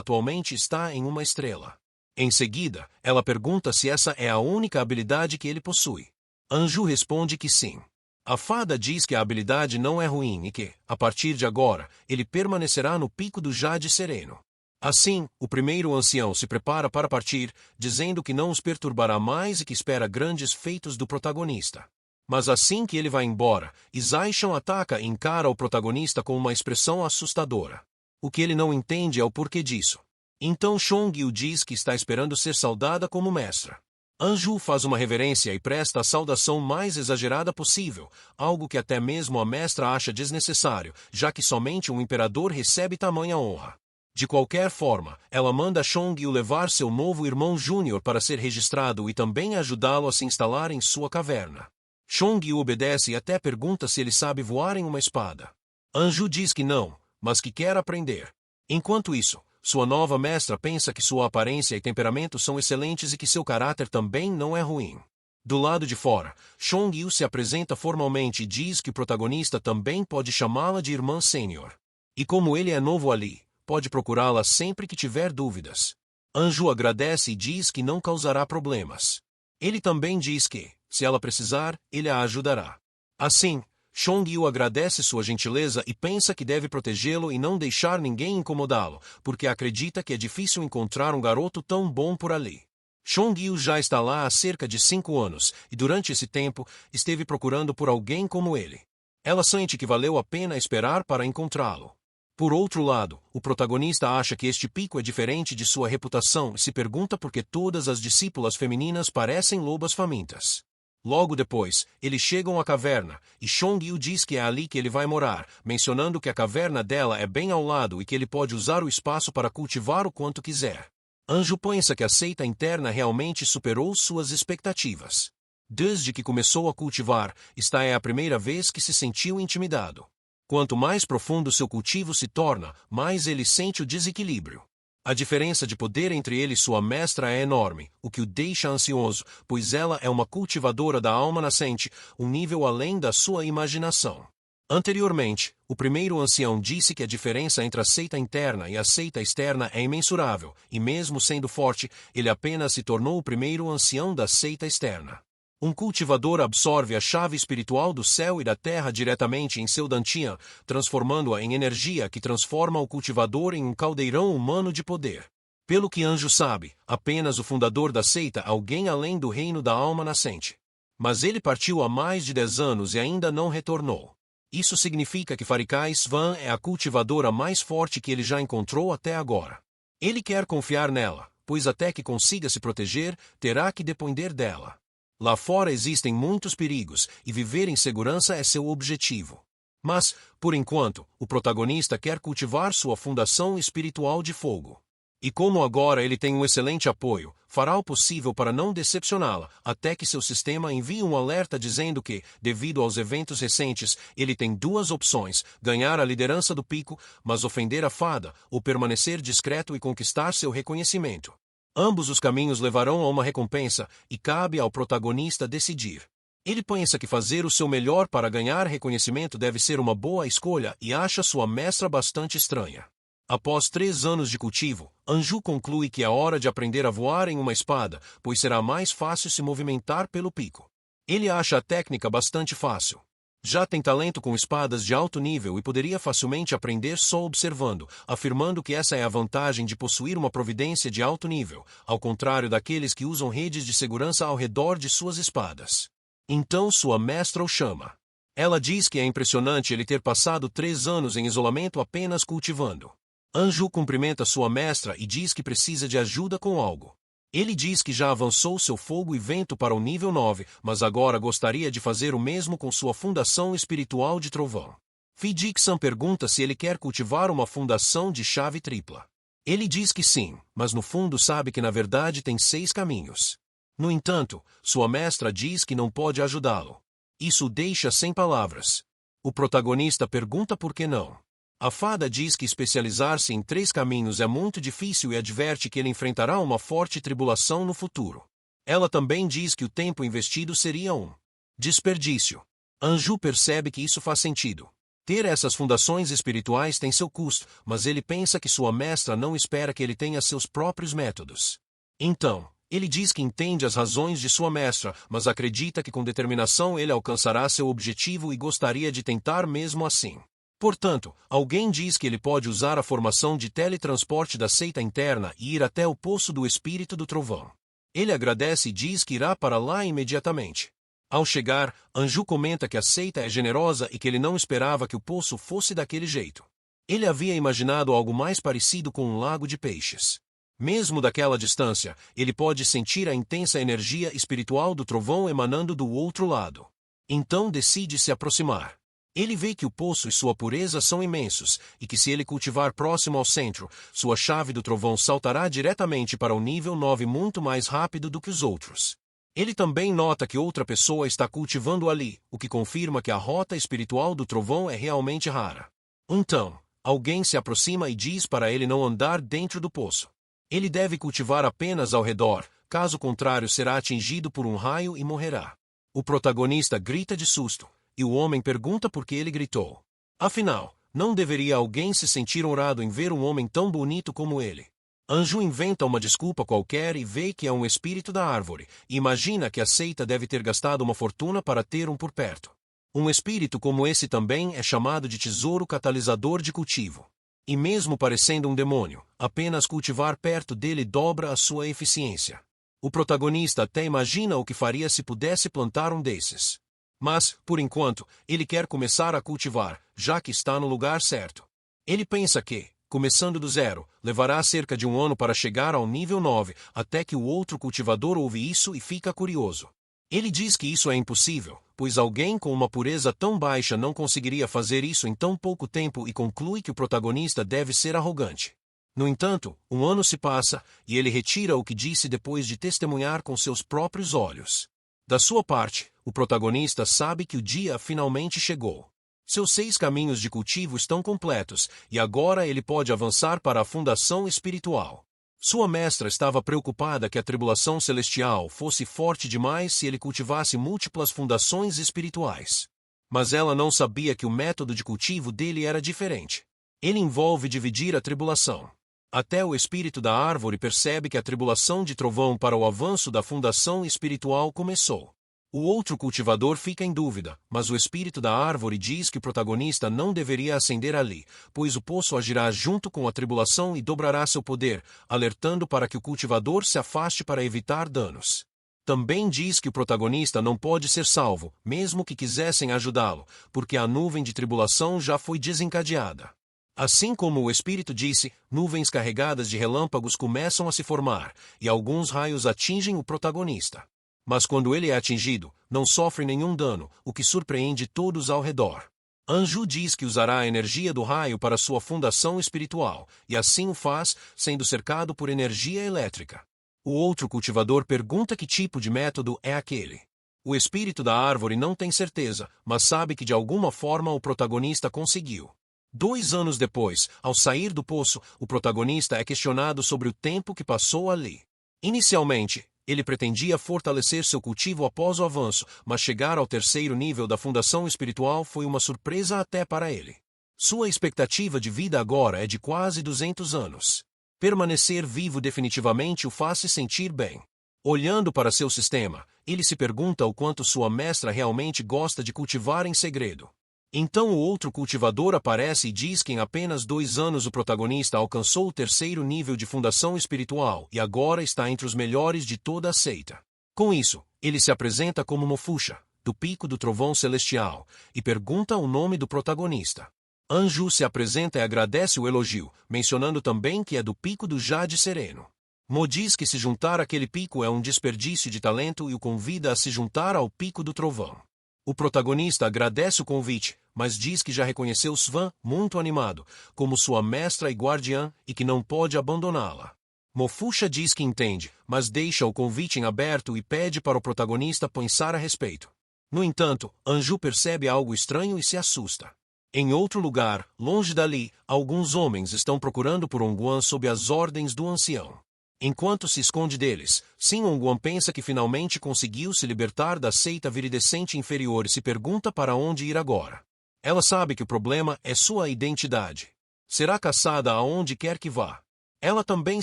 atualmente está em 1 estrela. Em seguida, ela pergunta se essa é a única habilidade que ele possui. Anju responde que sim. A fada diz que a habilidade não é ruim e que, a partir de agora, ele permanecerá no Pico do Jade Sereno. Assim, o primeiro ancião se prepara para partir, dizendo que não os perturbará mais e que espera grandes feitos do protagonista. Mas assim que ele vai embora, Isaishan ataca e encara o protagonista com uma expressão assustadora. O que ele não entende é o porquê disso. Então Shongyu diz que está esperando ser saudada como mestra. Anju faz uma reverência e presta a saudação mais exagerada possível, algo que até mesmo a mestra acha desnecessário, já que somente um imperador recebe tamanha honra. De qualquer forma, ela manda Shongyu levar seu novo irmão Júnior para ser registrado e também ajudá-lo a se instalar em sua caverna. Shongyu obedece e até pergunta se ele sabe voar em uma espada. Anju diz que não, mas que quer aprender. Enquanto isso, sua nova mestra pensa que sua aparência e temperamento são excelentes e que seu caráter também não é ruim. Do lado de fora, Shongyu se apresenta formalmente e diz que o protagonista também pode chamá-la de irmã sênior. E como ele é novo ali, pode procurá-la sempre que tiver dúvidas. Anju agradece e diz que não causará problemas. Ele também diz que, se ela precisar, ele a ajudará. Assim, Shongyu agradece sua gentileza e pensa que deve protegê-lo e não deixar ninguém incomodá-lo, porque acredita que é difícil encontrar um garoto tão bom por ali. Shongyu já está lá há cerca de 5 anos, e durante esse tempo, esteve procurando por alguém como ele. Ela sente que valeu a pena esperar para encontrá-lo. Por outro lado, o protagonista acha que este pico é diferente de sua reputação e se pergunta por que todas as discípulas femininas parecem lobas famintas. Logo depois, eles chegam à caverna, e Shongyu diz que é ali que ele vai morar, mencionando que a caverna dela é bem ao lado e que ele pode usar o espaço para cultivar o quanto quiser. Anju pensa que a seita interna realmente superou suas expectativas. Desde que começou a cultivar, esta é a primeira vez que se sentiu intimidado. Quanto mais profundo seu cultivo se torna, mais ele sente o desequilíbrio. A diferença de poder entre ele e sua mestra é enorme, o que o deixa ansioso, pois ela é uma cultivadora da alma nascente, um nível além da sua imaginação. Anteriormente, o primeiro ancião disse que a diferença entre a seita interna e a seita externa é imensurável, e mesmo sendo forte, ele apenas se tornou o primeiro ancião da seita externa. Um cultivador absorve a chave espiritual do céu e da terra diretamente em seu dantian, transformando-a em energia que transforma o cultivador em um caldeirão humano de poder. Pelo que Anju sabe, apenas o fundador da seita, alguém além do reino da alma nascente. Mas ele partiu há mais de 10 anos e ainda não retornou. Isso significa que Farikai Svan é a cultivadora mais forte que ele já encontrou até agora. Ele quer confiar nela, pois até que consiga se proteger, terá que depender dela. Lá fora existem muitos perigos, e viver em segurança é seu objetivo. Mas, por enquanto, o protagonista quer cultivar sua fundação espiritual de fogo. E como agora ele tem um excelente apoio, fará o possível para não decepcioná-la, até que seu sistema envie um alerta dizendo que, devido aos eventos recentes, ele tem duas opções: ganhar a liderança do pico, mas ofender a fada, ou permanecer discreto e conquistar seu reconhecimento. Ambos os caminhos levarão a uma recompensa, e cabe ao protagonista decidir. Ele pensa que fazer o seu melhor para ganhar reconhecimento deve ser uma boa escolha e acha sua mestra bastante estranha. Após 3 anos de cultivo, Anju conclui que é hora de aprender a voar em uma espada, pois será mais fácil se movimentar pelo pico. Ele acha a técnica bastante fácil. Já tem talento com espadas de alto nível e poderia facilmente aprender só observando, afirmando que essa é a vantagem de possuir uma providência de alto nível, ao contrário daqueles que usam redes de segurança ao redor de suas espadas. Então sua mestra o chama. Ela diz que é impressionante ele ter passado 3 anos em isolamento apenas cultivando. Anju cumprimenta sua mestra e diz que precisa de ajuda com algo. Ele diz que já avançou seu fogo e vento para o nível 9, mas agora gostaria de fazer o mesmo com sua fundação espiritual de trovão. Fidixan pergunta se ele quer cultivar uma fundação de chave tripla. Ele diz que sim, mas no fundo sabe que na verdade tem 6 caminhos. No entanto, sua mestra diz que não pode ajudá-lo. Isso o deixa sem palavras. O protagonista pergunta por que não. A fada diz que especializar-se em 3 caminhos é muito difícil e adverte que ele enfrentará uma forte tribulação no futuro. Ela também diz que o tempo investido seria um desperdício. Anju percebe que isso faz sentido. Ter essas fundações espirituais tem seu custo, mas ele pensa que sua mestra não espera que ele tenha seus próprios métodos. Então, ele diz que entende as razões de sua mestra, mas acredita que com determinação ele alcançará seu objetivo e gostaria de tentar mesmo assim. Portanto, alguém diz que ele pode usar a formação de teletransporte da seita interna e ir até o Poço do Espírito do Trovão. Ele agradece e diz que irá para lá imediatamente. Ao chegar, Anju comenta que a seita é generosa e que ele não esperava que o poço fosse daquele jeito. Ele havia imaginado algo mais parecido com um lago de peixes. Mesmo daquela distância, ele pode sentir a intensa energia espiritual do trovão emanando do outro lado. Então decide se aproximar. Ele vê que o poço e sua pureza são imensos, e que se ele cultivar próximo ao centro, sua chave do trovão saltará diretamente para o nível 9 muito mais rápido do que os outros. Ele também nota que outra pessoa está cultivando ali, o que confirma que a rota espiritual do trovão é realmente rara. Então, alguém se aproxima e diz para ele não andar dentro do poço. Ele deve cultivar apenas ao redor, caso contrário será atingido por um raio e morrerá. O protagonista grita de susto. E o homem pergunta por que ele gritou. Afinal, não deveria alguém se sentir honrado em ver um homem tão bonito como ele? Anju inventa uma desculpa qualquer e vê que é um espírito da árvore, e imagina que a seita deve ter gastado uma fortuna para ter um por perto. Um espírito como esse também é chamado de tesouro catalisador de cultivo. E mesmo parecendo um demônio, apenas cultivar perto dele dobra a sua eficiência. O protagonista até imagina o que faria se pudesse plantar um desses. Mas, por enquanto, ele quer começar a cultivar, já que está no lugar certo. Ele pensa que, começando do zero, levará cerca de 1 ano para chegar ao nível 9, até que o outro cultivador ouve isso e fica curioso. Ele diz que isso é impossível, pois alguém com uma pureza tão baixa não conseguiria fazer isso em tão pouco tempo e conclui que o protagonista deve ser arrogante. No entanto, 1 ano se passa, e ele retira o que disse depois de testemunhar com seus próprios olhos. Da sua parte, o protagonista sabe que o dia finalmente chegou. Seus 6 caminhos de cultivo estão completos, e agora ele pode avançar para a fundação espiritual. Sua mestra estava preocupada que a tribulação celestial fosse forte demais se ele cultivasse múltiplas fundações espirituais. Mas ela não sabia que o método de cultivo dele era diferente. Ele envolve dividir a tribulação. Até o espírito da árvore percebe que a tribulação de trovão para o avanço da fundação espiritual começou. O outro cultivador fica em dúvida, mas o espírito da árvore diz que o protagonista não deveria ascender ali, pois o poço agirá junto com a tribulação e dobrará seu poder, alertando para que o cultivador se afaste para evitar danos. Também diz que o protagonista não pode ser salvo, mesmo que quisessem ajudá-lo, porque a nuvem de tribulação já foi desencadeada. Assim como o Espírito disse, nuvens carregadas de relâmpagos começam a se formar, e alguns raios atingem o protagonista. Mas quando ele é atingido, não sofre nenhum dano, o que surpreende todos ao redor. Anju diz que usará a energia do raio para sua fundação espiritual, e assim o faz, sendo cercado por energia elétrica. O outro cultivador pergunta que tipo de método é aquele. O espírito da árvore não tem certeza, mas sabe que de alguma forma o protagonista conseguiu. 2 anos depois, ao sair do poço, o protagonista é questionado sobre o tempo que passou ali. Inicialmente, ele pretendia fortalecer seu cultivo após o avanço, mas chegar ao 3º nível da fundação espiritual foi uma surpresa até para ele. Sua expectativa de vida agora é de quase 200 anos. Permanecer vivo definitivamente o faz se sentir bem. Olhando para seu sistema, ele se pergunta o quanto sua mestra realmente gosta de cultivar em segredo. Então o outro cultivador aparece e diz que em apenas 2 anos o protagonista alcançou o 3º nível de fundação espiritual e agora está entre os melhores de toda a seita. Com isso, ele se apresenta como Mofusha, do pico do trovão celestial, e pergunta o nome do protagonista. Anju se apresenta e agradece o elogio, mencionando também que é do pico do Jade Sereno. Mo diz que se juntar àquele pico é um desperdício de talento e o convida a se juntar ao pico do trovão. O protagonista agradece o convite, mas diz que já reconheceu Svan, muito animado, como sua mestra e guardiã e que não pode abandoná-la. Mofusha diz que entende, mas deixa o convite em aberto e pede para o protagonista pensar a respeito. No entanto, Anju percebe algo estranho e se assusta. Em outro lugar, longe dali, alguns homens estão procurando por Ongguan sob as ordens do ancião. Enquanto se esconde deles, Sin Ongguan pensa que finalmente conseguiu se libertar da seita viridescente inferior e se pergunta para onde ir agora. Ela sabe que o problema é sua identidade. Será caçada aonde quer que vá. Ela também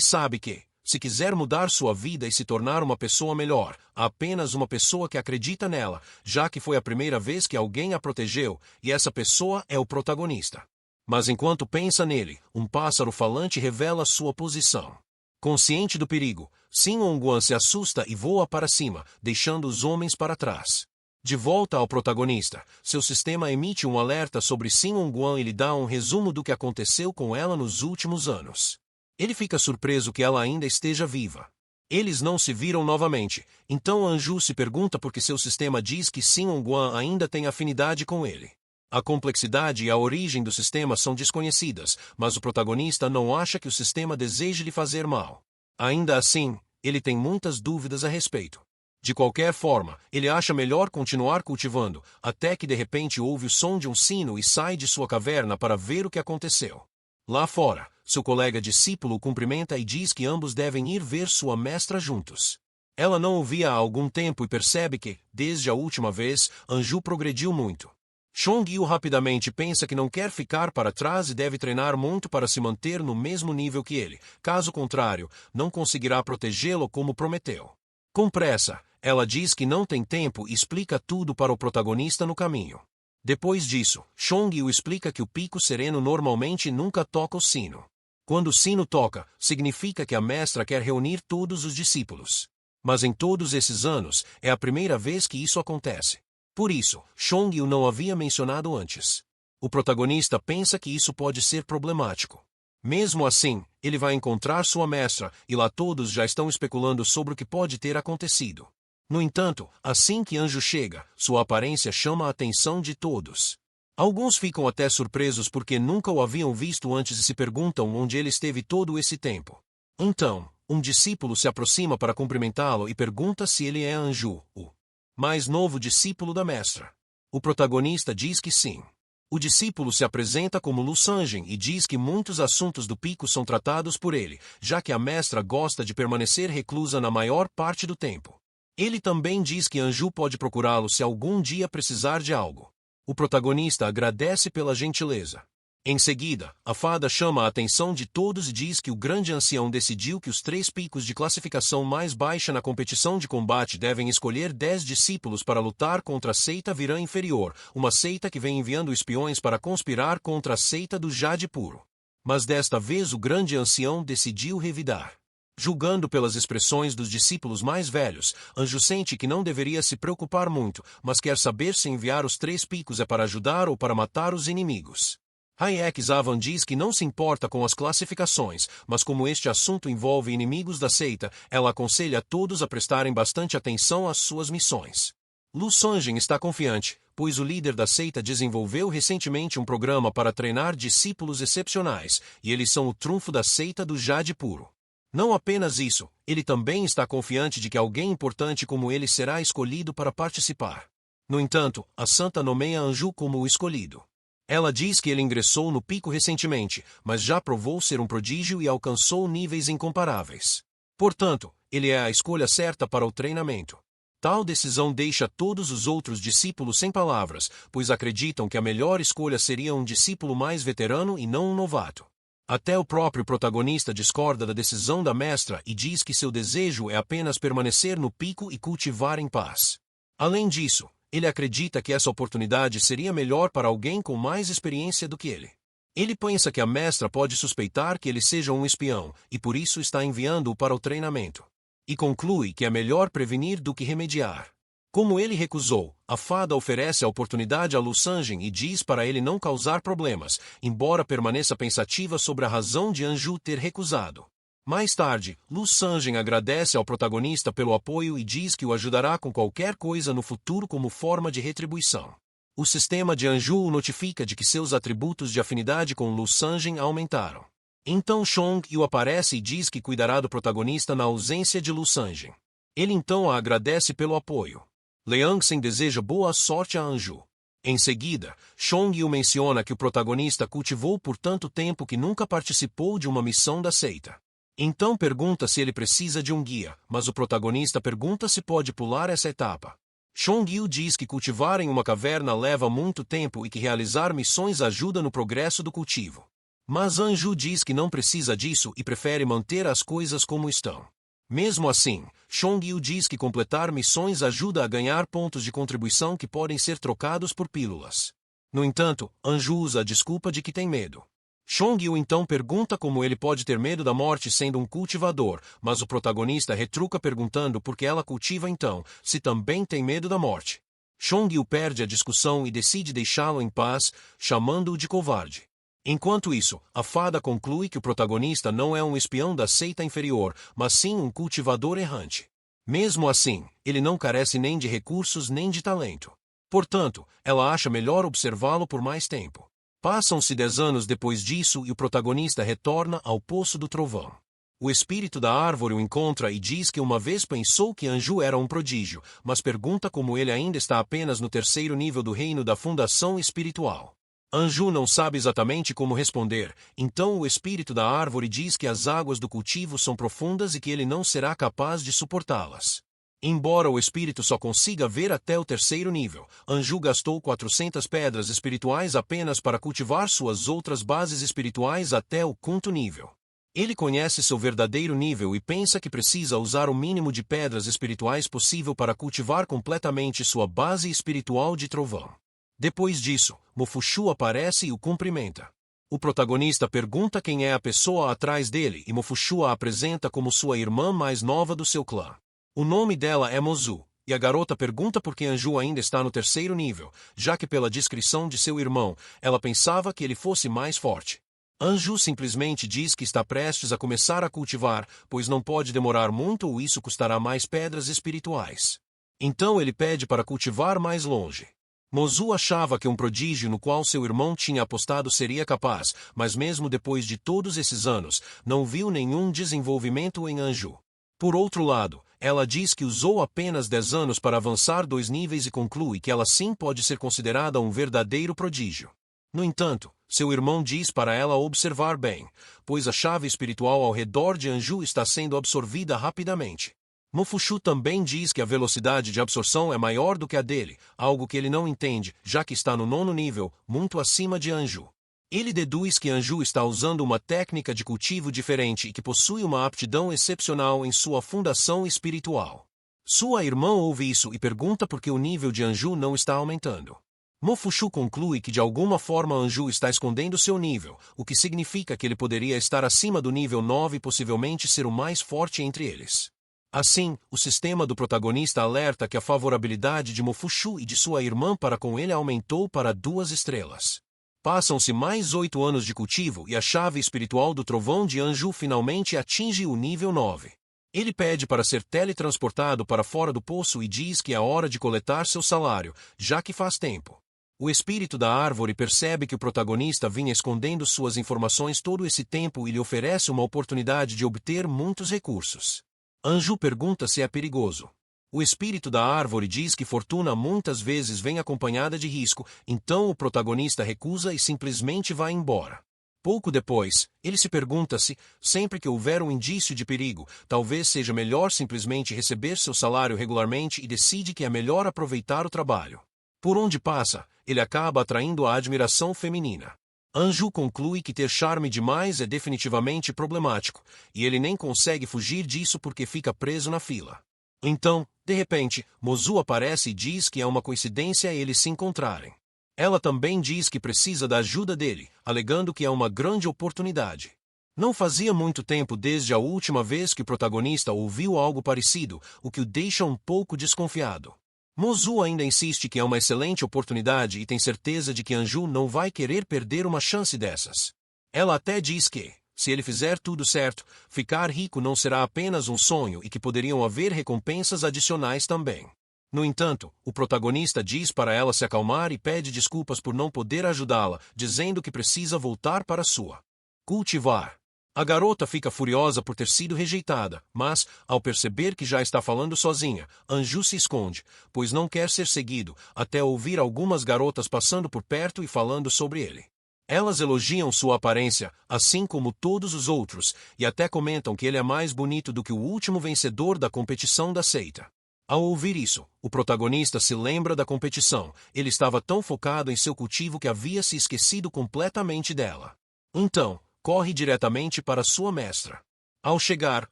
sabe que, se quiser mudar sua vida e se tornar uma pessoa melhor, há apenas uma pessoa que acredita nela, já que foi a primeira vez que alguém a protegeu, e essa pessoa é o protagonista. Mas enquanto pensa nele, um pássaro falante revela sua posição. Consciente do perigo, Sin Ongguan se assusta e voa para cima, deixando os homens para trás. De volta ao protagonista, seu sistema emite um alerta sobre Sin Ongguan e lhe dá um resumo do que aconteceu com ela nos últimos anos. Ele fica surpreso que ela ainda esteja viva. Eles não se viram novamente, então Anju se pergunta por que seu sistema diz que Sin Ongguan ainda tem afinidade com ele. A complexidade e a origem do sistema são desconhecidas, mas o protagonista não acha que o sistema deseje lhe fazer mal. Ainda assim, ele tem muitas dúvidas a respeito. De qualquer forma, ele acha melhor continuar cultivando, até que de repente ouve o som de um sino e sai de sua caverna para ver o que aconteceu. Lá fora, seu colega discípulo o cumprimenta e diz que ambos devem ir ver sua mestra juntos. Ela não o via há algum tempo e percebe que, desde a última vez, Anju progrediu muito. Chong-yu rapidamente pensa que não quer ficar para trás e deve treinar muito para se manter no mesmo nível que ele, caso contrário, não conseguirá protegê-lo como prometeu. Com pressa, ela diz que não tem tempo e explica tudo para o protagonista no caminho. Depois disso, Chong-yu explica que o pico sereno normalmente nunca toca o sino. Quando o sino toca, significa que a mestra quer reunir todos os discípulos. Mas em todos esses anos, é a primeira vez que isso acontece. Por isso, Chong-yu não havia mencionado antes. O protagonista pensa que isso pode ser problemático. Mesmo assim, ele vai encontrar sua mestra, e lá todos já estão especulando sobre o que pode ter acontecido. No entanto, assim que Anju chega, sua aparência chama a atenção de todos. Alguns ficam até surpresos porque nunca o haviam visto antes e se perguntam onde ele esteve todo esse tempo. Então, um discípulo se aproxima para cumprimentá-lo e pergunta se ele é Anju, o mais novo discípulo da mestra. O protagonista diz que sim. O discípulo se apresenta como Lu Sanjin e diz que muitos assuntos do pico são tratados por ele, já que a mestra gosta de permanecer reclusa na maior parte do tempo. Ele também diz que Anju pode procurá-lo se algum dia precisar de algo. O protagonista agradece pela gentileza. Em seguida, a fada chama a atenção de todos e diz que o grande ancião decidiu que os 3 picos de classificação mais baixa na competição de combate devem escolher 10 discípulos para lutar contra a seita Virã Inferior, uma seita que vem enviando espiões para conspirar contra a seita do Jade Puro. Mas desta vez o grande ancião decidiu revidar. Julgando pelas expressões dos discípulos mais velhos, Anju sente que não deveria se preocupar muito, mas quer saber se enviar os 3 picos é para ajudar ou para matar os inimigos. Hayek Zavan diz que não se importa com as classificações, mas como este assunto envolve inimigos da seita, ela aconselha a todos a prestarem bastante atenção às suas missões. Lu Sanjin está confiante, pois o líder da seita desenvolveu recentemente um programa para treinar discípulos excepcionais, e eles são o trunfo da seita do Jade Puro. Não apenas isso, ele também está confiante de que alguém importante como ele será escolhido para participar. No entanto, a santa nomeia Anju como o escolhido. Ela diz que ele ingressou no pico recentemente, mas já provou ser um prodígio e alcançou níveis incomparáveis. Portanto, ele é a escolha certa para o treinamento. Tal decisão deixa todos os outros discípulos sem palavras, pois acreditam que a melhor escolha seria um discípulo mais veterano e não um novato. Até o próprio protagonista discorda da decisão da mestra e diz que seu desejo é apenas permanecer no pico e cultivar em paz. Além disso, ele acredita que essa oportunidade seria melhor para alguém com mais experiência do que ele. Ele pensa que a mestra pode suspeitar que ele seja um espião, e por isso está enviando-o para o treinamento. E conclui que é melhor prevenir do que remediar. Como ele recusou, a fada oferece a oportunidade a Lu Sanjin e diz para ele não causar problemas, embora permaneça pensativa sobre a razão de Anju ter recusado. Mais tarde, Lu Sanjin agradece ao protagonista pelo apoio e diz que o ajudará com qualquer coisa no futuro como forma de retribuição. O sistema de Anju o notifica de que seus atributos de afinidade com Lu Sanjin aumentaram. Então Chong-yu aparece e diz que cuidará do protagonista na ausência de Lu Sanjin. Ele então a agradece pelo apoio. Liang-sen deseja boa sorte a Anju. Em seguida, Chong-yu menciona que o protagonista cultivou por tanto tempo que nunca participou de uma missão da seita. Então pergunta se ele precisa de um guia, mas o protagonista pergunta se pode pular essa etapa. Chong-yu diz que cultivar em uma caverna leva muito tempo e que realizar missões ajuda no progresso do cultivo. Mas Anju diz que não precisa disso e prefere manter as coisas como estão. Mesmo assim, Chong-yu diz que completar missões ajuda a ganhar pontos de contribuição que podem ser trocados por pílulas. No entanto, Anju usa a desculpa de que tem medo. Chong-yu então pergunta como ele pode ter medo da morte sendo um cultivador, mas o protagonista retruca perguntando por que ela cultiva então, se também tem medo da morte. Chong-yu perde a discussão e decide deixá-lo em paz, chamando-o de covarde. Enquanto isso, a fada conclui que o protagonista não é um espião da seita inferior, mas sim um cultivador errante. Mesmo assim, ele não carece nem de recursos nem de talento. Portanto, ela acha melhor observá-lo por mais tempo. Passam-se 10 anos depois disso e o protagonista retorna ao Poço do Trovão. O espírito da árvore o encontra e diz que uma vez pensou que Anju era um prodígio, mas pergunta como ele ainda está apenas no 3º nível do reino da fundação espiritual. Anju não sabe exatamente como responder, então o espírito da árvore diz que as águas do cultivo são profundas e que ele não será capaz de suportá-las. Embora o espírito só consiga ver até o 3º nível, Anju gastou 400 pedras espirituais apenas para cultivar suas outras bases espirituais até o 5º nível. Ele conhece seu verdadeiro nível e pensa que precisa usar o mínimo de pedras espirituais possível para cultivar completamente sua base espiritual de trovão. Depois disso, Mofushu aparece e o cumprimenta. O protagonista pergunta quem é a pessoa atrás dele e Mofushu a apresenta como sua irmã mais nova do seu clã. O nome dela é Mozu, e a garota pergunta por que Anju ainda está no 3º nível, já que pela descrição de seu irmão, ela pensava que ele fosse mais forte. Anju simplesmente diz que está prestes a começar a cultivar, pois não pode demorar muito ou isso custará mais pedras espirituais. Então ele pede para cultivar mais longe. Mozu achava que um prodígio no qual seu irmão tinha apostado seria capaz, mas mesmo depois de todos esses anos, não viu nenhum desenvolvimento em Anju. Por outro lado, ela diz que usou apenas 10 anos para avançar 2 níveis e conclui que ela sim pode ser considerada um verdadeiro prodígio. No entanto, seu irmão diz para ela observar bem, pois a chave espiritual ao redor de Anju está sendo absorvida rapidamente. Mofushu também diz que a velocidade de absorção é maior do que a dele, algo que ele não entende, já que está no 9º nível, muito acima de Anju. Ele deduz que Anju está usando uma técnica de cultivo diferente e que possui uma aptidão excepcional em sua fundação espiritual. Sua irmã ouve isso e pergunta por que o nível de Anju não está aumentando. Mofushu conclui que de alguma forma Anju está escondendo seu nível, o que significa que ele poderia estar acima do nível 9 e possivelmente ser o mais forte entre eles. Assim, o sistema do protagonista alerta que a favorabilidade de Mofushu e de sua irmã para com ele aumentou para 2 estrelas. Passam-se mais 8 anos de cultivo e a chave espiritual do trovão de Anju finalmente atinge o nível 9. Ele pede para ser teletransportado para fora do poço e diz que é hora de coletar seu salário, já que faz tempo. O espírito da árvore percebe que o protagonista vinha escondendo suas informações todo esse tempo e lhe oferece uma oportunidade de obter muitos recursos. Anju pergunta se é perigoso. O espírito da árvore diz que fortuna muitas vezes vem acompanhada de risco, então o protagonista recusa e simplesmente vai embora. Pouco depois, ele se pergunta se, sempre que houver um indício de perigo, talvez seja melhor simplesmente receber seu salário regularmente e decide que é melhor aproveitar o trabalho. Por onde passa, ele acaba atraindo a admiração feminina. Anju conclui que ter charme demais é definitivamente problemático, e ele nem consegue fugir disso porque fica preso na fila. Então, de repente, Mozu aparece e diz que é uma coincidência eles se encontrarem. Ela também diz que precisa da ajuda dele, alegando que é uma grande oportunidade. Não fazia muito tempo desde a última vez que o protagonista ouviu algo parecido, o que o deixa um pouco desconfiado. Mozu ainda insiste que é uma excelente oportunidade e tem certeza de que Anju não vai querer perder uma chance dessas. Ela até diz que, se ele fizer tudo certo, ficar rico não será apenas um sonho e que poderiam haver recompensas adicionais também. No entanto, o protagonista diz para ela se acalmar e pede desculpas por não poder ajudá-la, dizendo que precisa voltar para sua cultivar. A garota fica furiosa por ter sido rejeitada, mas, ao perceber que já está falando sozinha, Anju se esconde, pois não quer ser seguido, até ouvir algumas garotas passando por perto e falando sobre ele. Elas elogiam sua aparência, assim como todos os outros, e até comentam que ele é mais bonito do que o último vencedor da competição da seita. Ao ouvir isso, o protagonista se lembra da competição, ele estava tão focado em seu cultivo que havia se esquecido completamente dela. Então, corre diretamente para sua mestra. Ao chegar,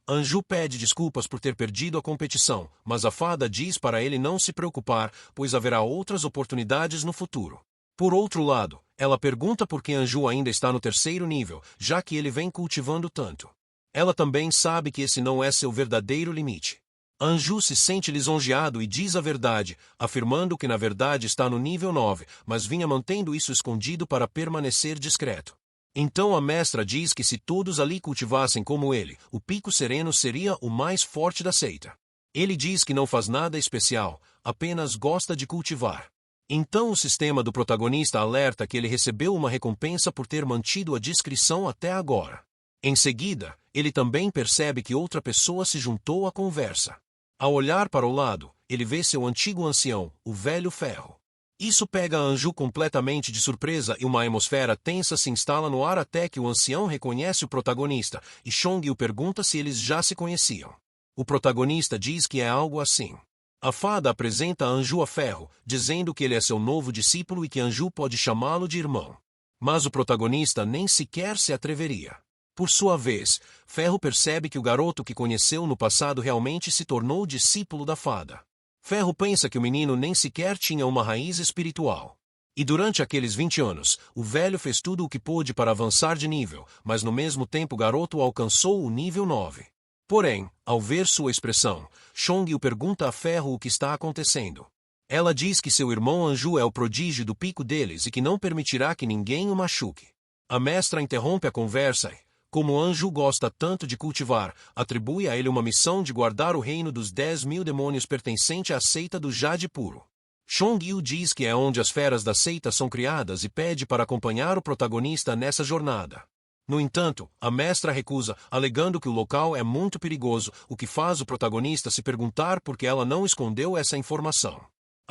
Anju pede desculpas por ter perdido a competição, mas a fada diz para ele não se preocupar, pois haverá outras oportunidades no futuro. Por outro lado, ela pergunta por que Anju ainda está no 3º nível, já que ele vem cultivando tanto. Ela também sabe que esse não é seu verdadeiro limite. Anju se sente lisonjeado e diz a verdade, afirmando que na verdade está no nível 9, mas vinha mantendo isso escondido para permanecer discreto. Então a mestra diz que se todos ali cultivassem como ele, o Pico Sereno seria o mais forte da seita. Ele diz que não faz nada especial, apenas gosta de cultivar. Então o sistema do protagonista alerta que ele recebeu uma recompensa por ter mantido a discrição até agora. Em seguida, ele também percebe que outra pessoa se juntou à conversa. Ao olhar para o lado, ele vê seu antigo ancião, o Velho Ferro. Isso pega Anju completamente de surpresa e uma atmosfera tensa se instala no ar até que o ancião reconhece o protagonista, e Chong o pergunta se eles já se conheciam. O protagonista diz que é algo assim. A fada apresenta Anju a Ferro, dizendo que ele é seu novo discípulo e que Anju pode chamá-lo de irmão. Mas o protagonista nem sequer se atreveria. Por sua vez, Ferro percebe que o garoto que conheceu no passado realmente se tornou discípulo da fada. Ferro pensa que o menino nem sequer tinha uma raiz espiritual. E durante aqueles 20 anos, o velho fez tudo o que pôde para avançar de nível, mas no mesmo tempo o garoto alcançou o nível 9. Porém, ao ver sua expressão, Chong o pergunta a Ferro o que está acontecendo. Ela diz que seu irmão Anju é o prodígio do pico deles e que não permitirá que ninguém o machuque. A mestra interrompe a conversa e, como Anju gosta tanto de cultivar, atribui a ele uma missão de guardar o reino dos 10.000 demônios pertencente à seita do Jade Puro. Chong-yu diz que é onde as feras da seita são criadas e pede para acompanhar o protagonista nessa jornada. No entanto, a mestra recusa, alegando que o local é muito perigoso, o que faz o protagonista se perguntar por que ela não escondeu essa informação.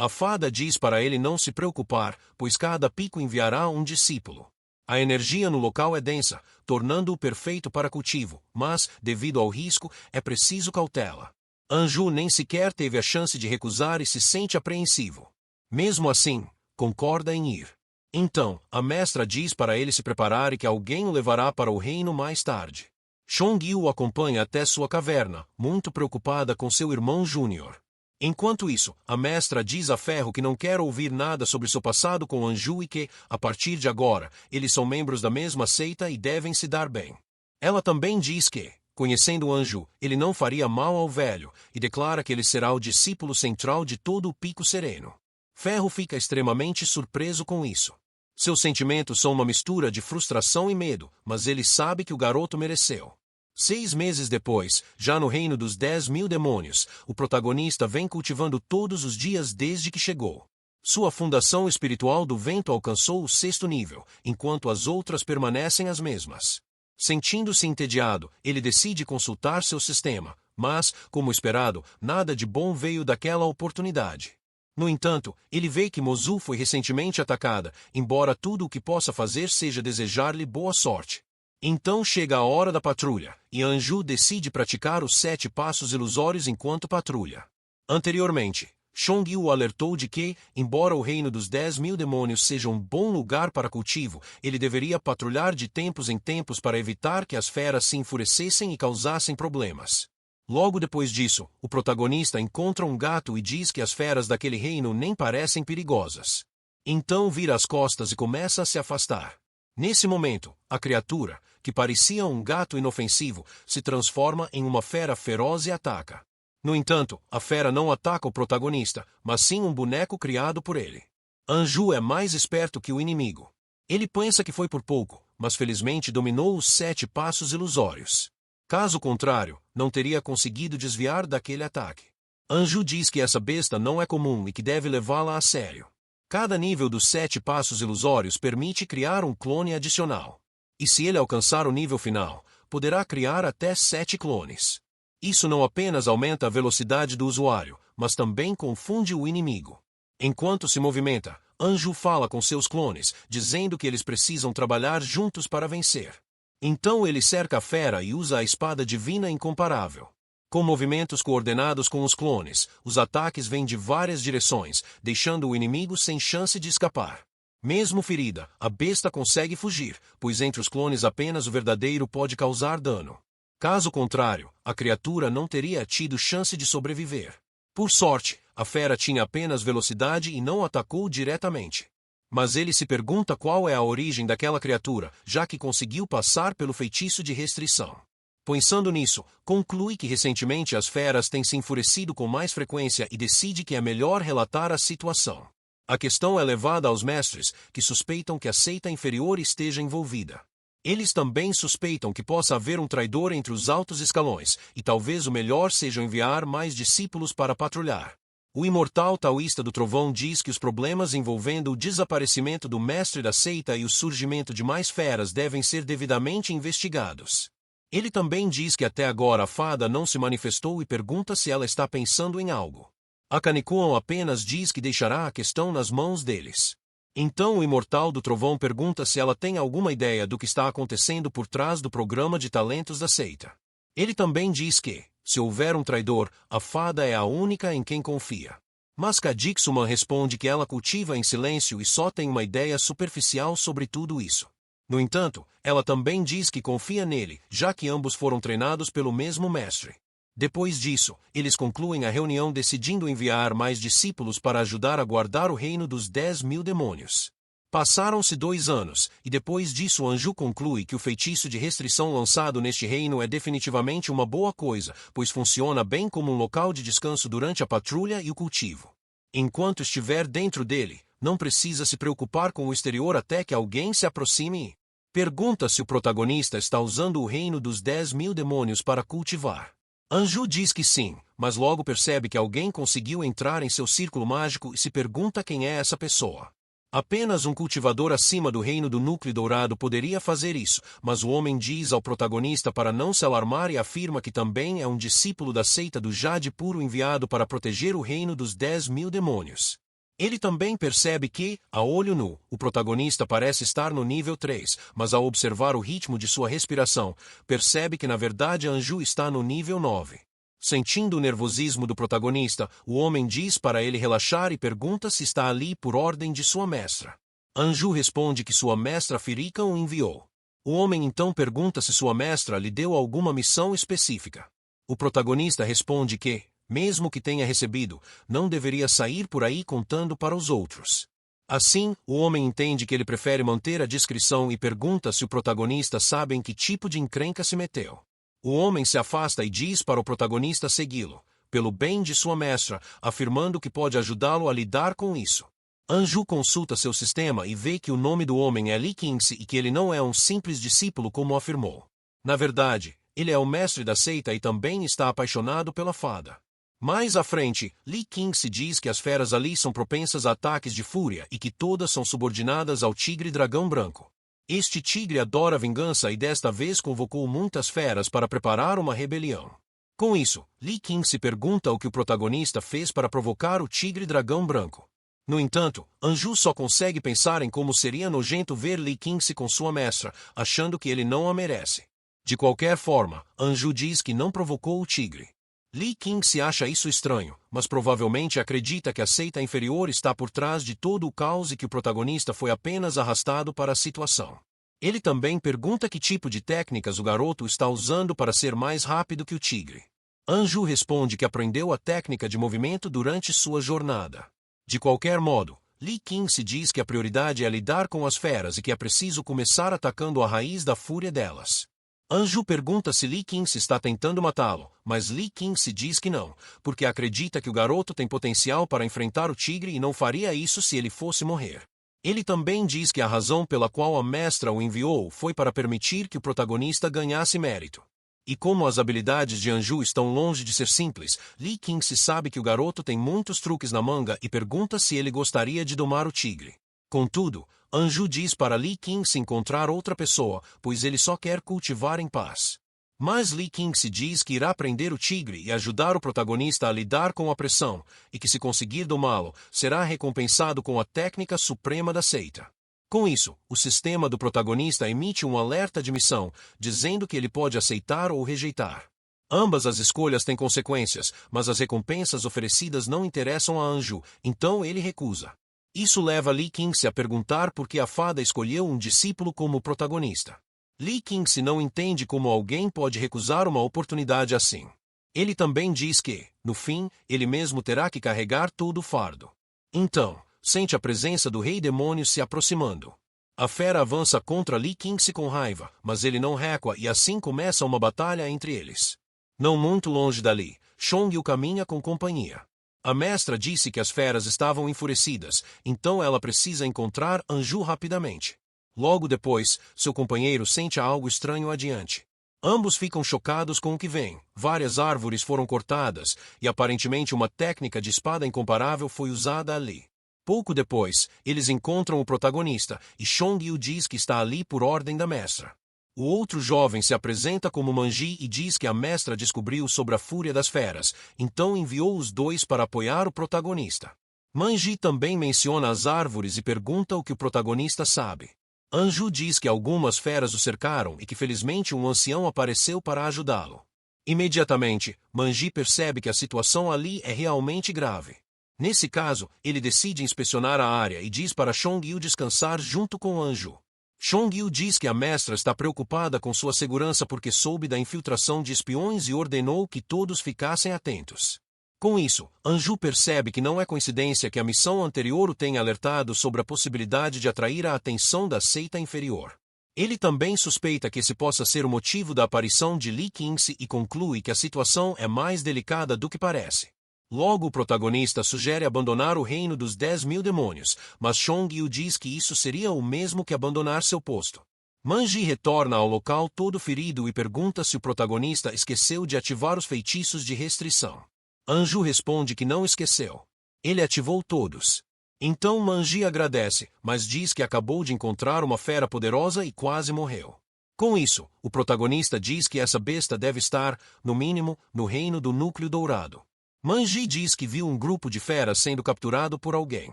A fada diz para ele não se preocupar, pois cada pico enviará um discípulo. A energia no local é densa, tornando-o perfeito para cultivo, mas, devido ao risco, é preciso cautela. Anju nem sequer teve a chance de recusar e se sente apreensivo. Mesmo assim, concorda em ir. Então, a mestra diz para ele se preparar e que alguém o levará para o reino mais tarde. Chong-Yi o acompanha até sua caverna, muito preocupada com seu irmão Júnior. Enquanto isso, a mestra diz a Ferro que não quer ouvir nada sobre seu passado com Anju e que, a partir de agora, eles são membros da mesma seita e devem se dar bem. Ela também diz que, conhecendo Anju, ele não faria mal ao velho, e declara que ele será o discípulo central de todo o Pico Sereno. Ferro fica extremamente surpreso com isso. Seus sentimentos são uma mistura de frustração e medo, mas ele sabe que o garoto mereceu. 6 meses depois, já no reino dos 10.000 demônios, o protagonista vem cultivando todos os dias desde que chegou. Sua fundação espiritual do vento alcançou o 6º nível, enquanto as outras permanecem as mesmas. Sentindo-se entediado, ele decide consultar seu sistema, mas, como esperado, nada de bom veio daquela oportunidade. No entanto, ele vê que Mozu foi recentemente atacada, embora tudo o que possa fazer seja desejar-lhe boa sorte. Então chega a hora da patrulha, e Anju decide praticar os 7 passos ilusórios enquanto patrulha. Anteriormente, Chong-Yi o alertou de que, embora o reino dos 10.000 demônios seja um bom lugar para cultivo, ele deveria patrulhar de tempos em tempos para evitar que as feras se enfurecessem e causassem problemas. Logo depois disso, o protagonista encontra um gato e diz que as feras daquele reino nem parecem perigosas. Então vira as costas e começa a se afastar. Nesse momento, a criatura, que parecia um gato inofensivo, se transforma em uma fera feroz e ataca. No entanto, a fera não ataca o protagonista, mas sim um boneco criado por ele. Anju é mais esperto que o inimigo. Ele pensa que foi por pouco, mas felizmente dominou os 7 passos ilusórios. Caso contrário, não teria conseguido desviar daquele ataque. Anju diz que essa besta não é comum e que deve levá-la a sério. Cada nível dos 7 passos ilusórios permite criar um clone adicional. E se ele alcançar o nível final, poderá criar até 7 clones. Isso não apenas aumenta a velocidade do usuário, mas também confunde o inimigo. Enquanto se movimenta, Anju fala com seus clones, dizendo que eles precisam trabalhar juntos para vencer. Então ele cerca a fera e usa a espada divina incomparável. Com movimentos coordenados com os clones, os ataques vêm de várias direções, deixando o inimigo sem chance de escapar. Mesmo ferida, a besta consegue fugir, pois entre os clones apenas o verdadeiro pode causar dano. Caso contrário, a criatura não teria tido chance de sobreviver. Por sorte, a fera tinha apenas velocidade e não atacou diretamente. Mas ele se pergunta qual é a origem daquela criatura, já que conseguiu passar pelo feitiço de restrição. Pensando nisso, conclui que recentemente as feras têm se enfurecido com mais frequência e decide que é melhor relatar a situação. A questão é levada aos mestres, que suspeitam que a seita inferior esteja envolvida. Eles também suspeitam que possa haver um traidor entre os altos escalões, e talvez o melhor seja enviar mais discípulos para patrulhar. O imortal taoísta do trovão diz que os problemas envolvendo o desaparecimento do mestre da seita e o surgimento de mais feras devem ser devidamente investigados. Ele também diz que até agora a fada não se manifestou e pergunta se ela está pensando em algo. A Kanikuon apenas diz que deixará a questão nas mãos deles. Então o imortal do trovão pergunta se ela tem alguma ideia do que está acontecendo por trás do programa de talentos da seita. Ele também diz que, se houver um traidor, a fada é a única em quem confia. Mas Kadixuman responde que ela cultiva em silêncio e só tem uma ideia superficial sobre tudo isso. No entanto, ela também diz que confia nele, já que ambos foram treinados pelo mesmo mestre. Depois disso, eles concluem a reunião decidindo enviar mais discípulos para ajudar a guardar o reino dos 10.000 demônios. Passaram-se 2 anos, e depois disso Anju conclui que o feitiço de restrição lançado neste reino é definitivamente uma boa coisa, pois funciona bem como um local de descanso durante a patrulha e o cultivo. Enquanto estiver dentro dele, não precisa se preocupar com o exterior até que alguém se aproxime e pergunta se o protagonista está usando o reino dos 10.000 demônios para cultivar. Anju diz que sim, mas logo percebe que alguém conseguiu entrar em seu círculo mágico e se pergunta quem é essa pessoa. Apenas um cultivador acima do reino do núcleo dourado poderia fazer isso, mas o homem diz ao protagonista para não se alarmar e afirma que também é um discípulo da seita do Jade Puro enviado para proteger o reino dos 10.000 demônios. Ele também percebe que, a olho nu, o protagonista parece estar no nível 3, mas ao observar o ritmo de sua respiração, percebe que na verdade Anju está no nível 9. Sentindo o nervosismo do protagonista, o homem diz para ele relaxar e pergunta se está ali por ordem de sua mestra. Anju responde que sua mestra Firika o enviou. O homem então pergunta se sua mestra lhe deu alguma missão específica. O protagonista responde que, mesmo que tenha recebido, não deveria sair por aí contando para os outros. Assim, o homem entende que ele prefere manter a discrição e pergunta se o protagonista sabe em que tipo de encrenca se meteu. O homem se afasta e diz para o protagonista segui-lo, pelo bem de sua mestra, afirmando que pode ajudá-lo a lidar com isso. Anju consulta seu sistema e vê que o nome do homem é Lee Kingsley e que ele não é um simples discípulo como afirmou. Na verdade, ele é o mestre da seita e também está apaixonado pela fada. Mais à frente, Lee Kingsley diz que as feras ali são propensas a ataques de fúria e que todas são subordinadas ao tigre dragão branco. Este tigre adora vingança e desta vez convocou muitas feras para preparar uma rebelião. Com isso, Lee Kingsley pergunta o que o protagonista fez para provocar o tigre dragão branco. No entanto, Anju só consegue pensar em como seria nojento ver Lee Kingsley com sua mestra, achando que ele não a merece. De qualquer forma, Anju diz que não provocou o tigre. Lee Kingsley acha isso estranho, mas provavelmente acredita que a seita inferior está por trás de todo o caos e que o protagonista foi apenas arrastado para a situação. Ele também pergunta que tipo de técnicas o garoto está usando para ser mais rápido que o tigre. Anju responde que aprendeu a técnica de movimento durante sua jornada. De qualquer modo, Lee Kingsley diz que a prioridade é lidar com as feras e que é preciso começar atacando a raiz da fúria delas. Anju pergunta se Lee Kingsley está tentando matá-lo, mas Lee Kingsley diz que não, porque acredita que o garoto tem potencial para enfrentar o tigre e não faria isso se ele fosse morrer. Ele também diz que a razão pela qual a mestra o enviou foi para permitir que o protagonista ganhasse mérito. E como as habilidades de Anju estão longe de ser simples, Lee Kingsley sabe que o garoto tem muitos truques na manga e pergunta se ele gostaria de domar o tigre. Contudo, Anju diz para Lee Kingsley encontrar outra pessoa, pois ele só quer cultivar em paz. Mas Lee Kingsley diz que irá prender o tigre e ajudar o protagonista a lidar com a pressão, e que se conseguir domá-lo, será recompensado com a técnica suprema da seita. Com isso, o sistema do protagonista emite um alerta de missão, dizendo que ele pode aceitar ou rejeitar. Ambas as escolhas têm consequências, mas as recompensas oferecidas não interessam a Anju, então ele recusa. Isso leva Lee Kingsley a perguntar por que a fada escolheu um discípulo como protagonista. Lee Kingsley não entende como alguém pode recusar uma oportunidade assim. Ele também diz que, no fim, ele mesmo terá que carregar todo o fardo. Então, sente a presença do Rei Demônio se aproximando. A fera avança contra Lee Kingsley com raiva, mas ele não recua e assim começa uma batalha entre eles. Não muito longe dali, Chong-yu caminha com companhia. A mestra disse que as feras estavam enfurecidas, então ela precisa encontrar Anju rapidamente. Logo depois, seu companheiro sente algo estranho adiante. Ambos ficam chocados com o que vem. Várias árvores foram cortadas, e aparentemente uma técnica de espada incomparável foi usada ali. Pouco depois, eles encontram o protagonista, e Chong-yu diz que está ali por ordem da mestra. O outro jovem se apresenta como Manji e diz que a mestra descobriu sobre a fúria das feras, então enviou os dois para apoiar o protagonista. Manji também menciona as árvores e pergunta o que o protagonista sabe. Anju diz que algumas feras o cercaram e que felizmente um ancião apareceu para ajudá-lo. Imediatamente, Manji percebe que a situação ali é realmente grave. Nesse caso, ele decide inspecionar a área e diz para Chong-yu descansar junto com Anju. Chong-yu diz que a mestra está preocupada com sua segurança porque soube da infiltração de espiões e ordenou que todos ficassem atentos. Com isso, Anju percebe que não é coincidência que a missão anterior o tenha alertado sobre a possibilidade de atrair a atenção da seita inferior. Ele também suspeita que esse possa ser o motivo da aparição de Lee Kingsley e conclui que a situação é mais delicada do que parece. Logo o protagonista sugere abandonar o reino dos 10.000 demônios, mas Chong-yu diz que isso seria o mesmo que abandonar seu posto. Manji retorna ao local todo ferido e pergunta se o protagonista esqueceu de ativar os feitiços de restrição. Anju responde que não esqueceu. Ele ativou todos. Então Manji agradece, mas diz que acabou de encontrar uma fera poderosa e quase morreu. Com isso, o protagonista diz que essa besta deve estar, no mínimo, no reino do núcleo dourado. Manji diz que viu um grupo de feras sendo capturado por alguém.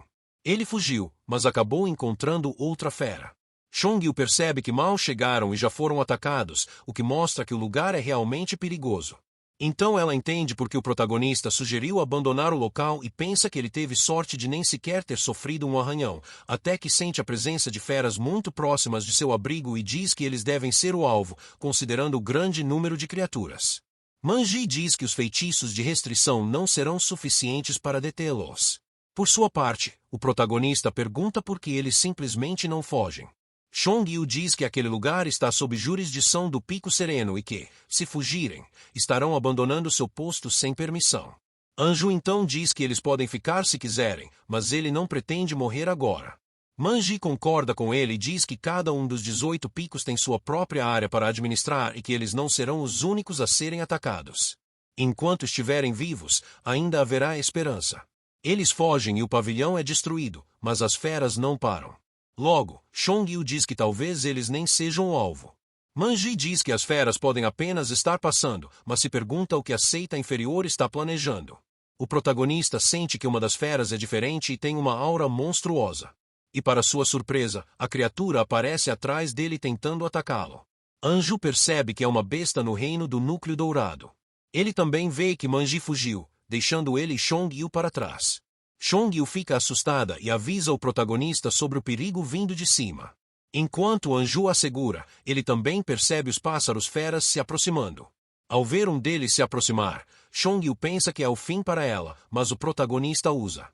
Ele fugiu, mas acabou encontrando outra fera. Chong-yu percebe que mal chegaram e já foram atacados, o que mostra que o lugar é realmente perigoso. Então ela entende porque o protagonista sugeriu abandonar o local e pensa que ele teve sorte de nem sequer ter sofrido um arranhão, até que sente a presença de feras muito próximas de seu abrigo e diz que eles devem ser o alvo, considerando o grande número de criaturas. Manji diz que os feitiços de restrição não serão suficientes para detê-los. Por sua parte, o protagonista pergunta por que eles simplesmente não fogem. Chong-yu diz que aquele lugar está sob jurisdição do Pico Sereno e que, se fugirem, estarão abandonando seu posto sem permissão. Anju então diz que eles podem ficar se quiserem, mas ele não pretende morrer agora. Manji concorda com ele e diz que cada um dos 18 picos tem sua própria área para administrar e que eles não serão os únicos a serem atacados. Enquanto estiverem vivos, ainda haverá esperança. Eles fogem e o pavilhão é destruído, mas as feras não param. Logo, Chong-yu diz que talvez eles nem sejam o alvo. Manji diz que as feras podem apenas estar passando, mas se pergunta o que a seita inferior está planejando. O protagonista sente que uma das feras é diferente e tem uma aura monstruosa. E para sua surpresa, a criatura aparece atrás dele tentando atacá-lo. Anju percebe que é uma besta no reino do núcleo dourado. Ele também vê que Manji fugiu, deixando ele e Chong-yu para trás. Chong-yu fica assustada e avisa o protagonista sobre o perigo vindo de cima. Enquanto Anju assegura, ele também percebe os pássaros feras se aproximando. Ao ver um deles se aproximar, Chong-yu pensa que é o fim para ela, mas o protagonista usa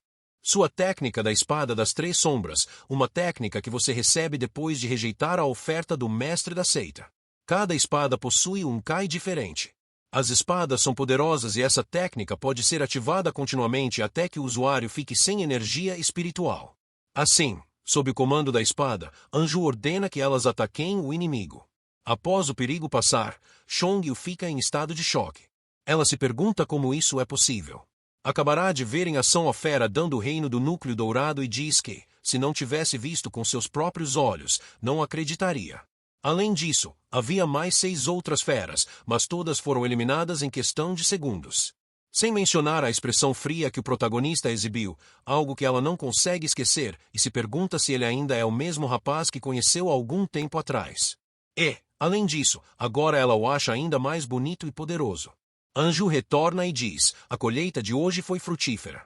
sua técnica da espada das três sombras, uma técnica que você recebe depois de rejeitar a oferta do mestre da seita. Cada espada possui um Kai diferente. As espadas são poderosas e essa técnica pode ser ativada continuamente até que o usuário fique sem energia espiritual. Assim, sob o comando da espada, Anju ordena que elas ataquem o inimigo. Após o perigo passar, Chong-yu fica em estado de choque. Ela se pergunta como isso é possível. Acabará de ver em ação a fera dando o reino do núcleo dourado e diz que, se não tivesse visto com seus próprios olhos, não acreditaria. Além disso, havia mais 6 outras feras, mas todas foram eliminadas em questão de segundos. Sem mencionar a expressão fria que o protagonista exibiu, algo que ela não consegue esquecer, e se pergunta se ele ainda é o mesmo rapaz que conheceu há algum tempo atrás. E, além disso, agora ela o acha ainda mais bonito e poderoso. Anju retorna e diz, a colheita de hoje foi frutífera.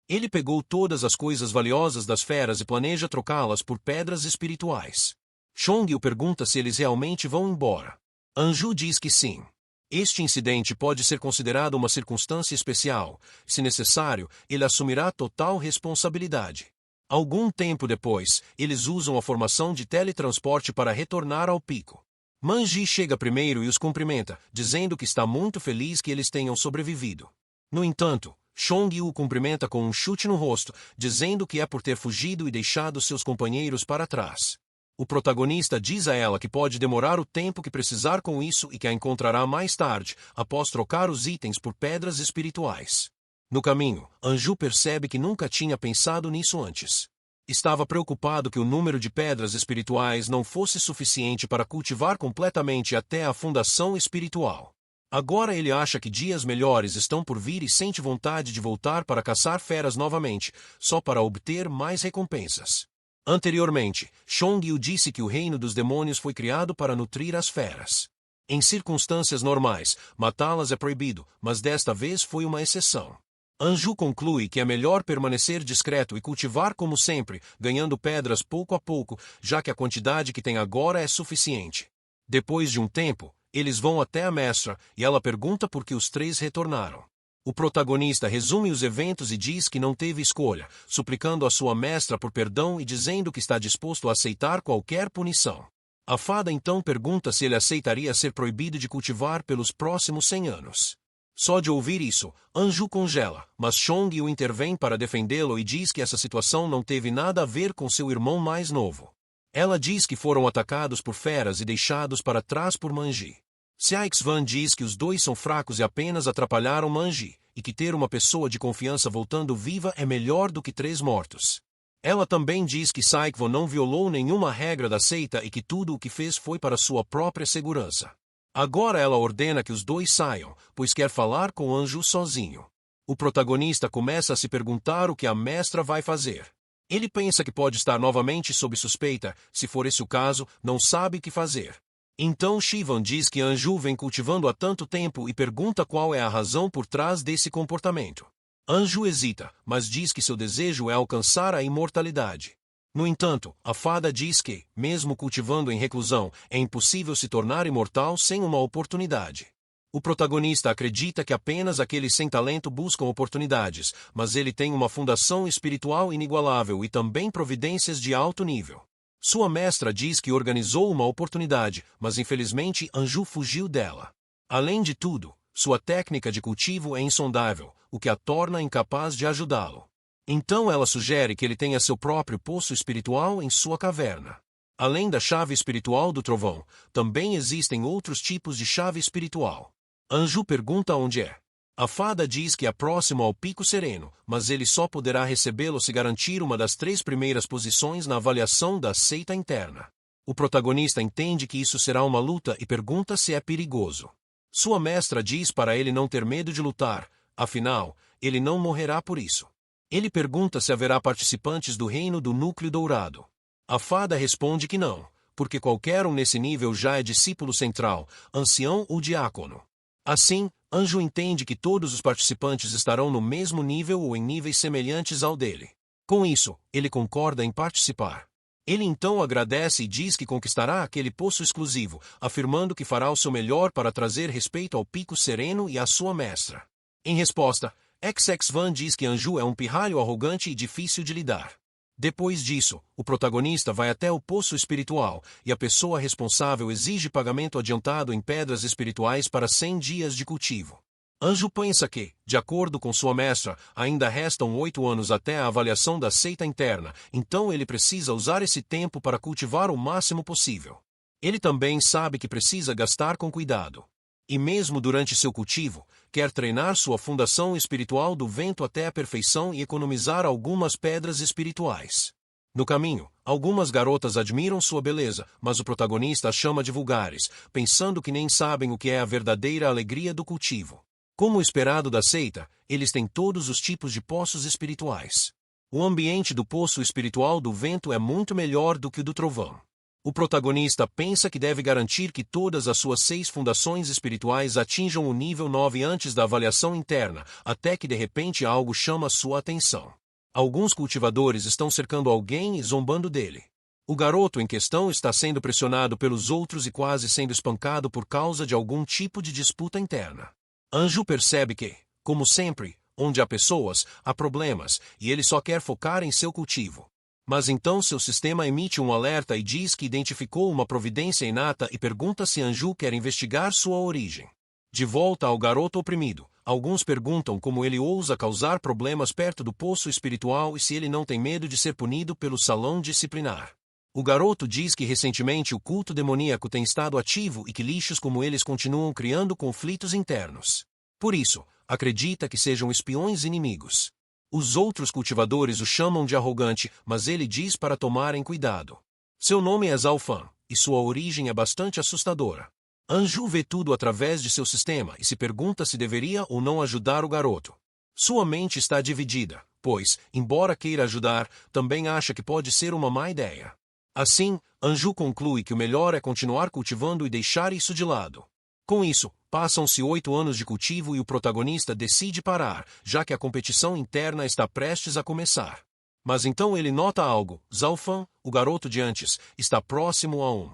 Ele pegou todas as coisas valiosas das feras e planeja trocá-las por pedras espirituais. Chong-yu pergunta se eles realmente vão embora. Anju diz que sim. Este incidente pode ser considerado uma circunstância especial. Se necessário, ele assumirá total responsabilidade. Algum tempo depois, eles usam a formação de teletransporte para retornar ao pico. Manji chega primeiro e os cumprimenta, dizendo que está muito feliz que eles tenham sobrevivido. No entanto, Chong-yu o cumprimenta com um chute no rosto, dizendo que é por ter fugido e deixado seus companheiros para trás. O protagonista diz a ela que pode demorar o tempo que precisar com isso e que a encontrará mais tarde, após trocar os itens por pedras espirituais. No caminho, Anju percebe que nunca tinha pensado nisso antes. Estava preocupado que o número de pedras espirituais não fosse suficiente para cultivar completamente até a fundação espiritual. Agora ele acha que dias melhores estão por vir e sente vontade de voltar para caçar feras novamente, só para obter mais recompensas. Anteriormente, Chong-yu disse que o reino dos demônios foi criado para nutrir as feras. Em circunstâncias normais, matá-las é proibido, mas desta vez foi uma exceção. Anju conclui que é melhor permanecer discreto e cultivar como sempre, ganhando pedras pouco a pouco, já que a quantidade que tem agora é suficiente. Depois de um tempo, eles vão até a mestra, e ela pergunta por que os 3 retornaram. O protagonista resume os eventos e diz que não teve escolha, suplicando a sua mestra por perdão e dizendo que está disposto a aceitar qualquer punição. A fada então pergunta se ele aceitaria ser proibido de cultivar pelos próximos 100 anos. Só de ouvir isso, Anju congela, mas Chong-yu intervém para defendê-lo e diz que essa situação não teve nada a ver com seu irmão mais novo. Ela diz que foram atacados por feras e deixados para trás por Manji. Xiaxvan diz que os dois são fracos e apenas atrapalharam Manji, e que ter uma pessoa de confiança voltando viva é melhor do que 3 mortos. Ela também diz que Saikvo não violou nenhuma regra da seita e que tudo o que fez foi para sua própria segurança. Agora ela ordena que os dois saiam, pois quer falar com Anju sozinho. O protagonista começa a se perguntar o que a mestra vai fazer. Ele pensa que pode estar novamente sob suspeita, se for esse o caso, não sabe o que fazer. Então Shivan diz que Anju vem cultivando há tanto tempo e pergunta qual é a razão por trás desse comportamento. Anju hesita, mas diz que seu desejo é alcançar a imortalidade. No entanto, a fada diz que, mesmo cultivando em reclusão, é impossível se tornar imortal sem uma oportunidade. O protagonista acredita que apenas aqueles sem talento buscam oportunidades, mas ele tem uma fundação espiritual inigualável e também providências de alto nível. Sua mestra diz que organizou uma oportunidade, mas infelizmente Anju fugiu dela. Além de tudo, sua técnica de cultivo é insondável, o que a torna incapaz de ajudá-lo. Então ela sugere que ele tenha seu próprio poço espiritual em sua caverna. Além da chave espiritual do trovão, também existem outros tipos de chave espiritual. Anju pergunta onde é. A fada diz que é próximo ao Pico Sereno, mas ele só poderá recebê-lo se garantir uma das 3 primeiras posições na avaliação da seita interna. O protagonista entende que isso será uma luta e pergunta se é perigoso. Sua mestra diz para ele não ter medo de lutar, afinal, ele não morrerá por isso. Ele pergunta se haverá participantes do reino do núcleo dourado. A fada responde que não, porque qualquer um nesse nível já é discípulo central, ancião ou diácono. Assim, Anju entende que todos os participantes estarão no mesmo nível ou em níveis semelhantes ao dele. Com isso, ele concorda em participar. Ele então agradece e diz que conquistará aquele poço exclusivo, afirmando que fará o seu melhor para trazer respeito ao Pico Sereno e à sua mestra. Em resposta, XX-Van diz que Anju é um pirralho arrogante e difícil de lidar. Depois disso, o protagonista vai até o poço espiritual, e a pessoa responsável exige pagamento adiantado em pedras espirituais para 100 dias de cultivo. Anju pensa que, de acordo com sua mestra, ainda restam 8 anos até a avaliação da seita interna, então ele precisa usar esse tempo para cultivar o máximo possível. Ele também sabe que precisa gastar com cuidado. E mesmo durante seu cultivo, quer treinar sua fundação espiritual do vento até a perfeição e economizar algumas pedras espirituais. No caminho, algumas garotas admiram sua beleza, mas o protagonista as chama de vulgares, pensando que nem sabem o que é a verdadeira alegria do cultivo. Como esperado da seita, eles têm todos os tipos de poços espirituais. O ambiente do poço espiritual do vento é muito melhor do que o do trovão. O protagonista pensa que deve garantir que todas as suas 6 fundações espirituais atinjam o nível 9 antes da avaliação interna, até que de repente algo chama sua atenção. Alguns cultivadores estão cercando alguém e zombando dele. O garoto em questão está sendo pressionado pelos outros e quase sendo espancado por causa de algum tipo de disputa interna. Anju percebe que, como sempre, onde há pessoas, há problemas, e ele só quer focar em seu cultivo. Mas então seu sistema emite um alerta e diz que identificou uma providência inata e pergunta se Anju quer investigar sua origem. De volta ao garoto oprimido, alguns perguntam como ele ousa causar problemas perto do poço espiritual e se ele não tem medo de ser punido pelo salão disciplinar. O garoto diz que recentemente o culto demoníaco tem estado ativo e que lixos como eles continuam criando conflitos internos. Por isso, acredita que sejam espiões inimigos. Os outros cultivadores o chamam de arrogante, mas ele diz para tomarem cuidado. Seu nome é Zalfan, e sua origem é bastante assustadora. Anju vê tudo através de seu sistema e se pergunta se deveria ou não ajudar o garoto. Sua mente está dividida, pois, embora queira ajudar, também acha que pode ser uma má ideia. Assim, Anju conclui que o melhor é continuar cultivando e deixar isso de lado. Com isso, passam-se 8 anos de cultivo e o protagonista decide parar, já que a competição interna está prestes a começar. Mas então ele nota algo: Zalfan, o garoto de antes, está próximo a um.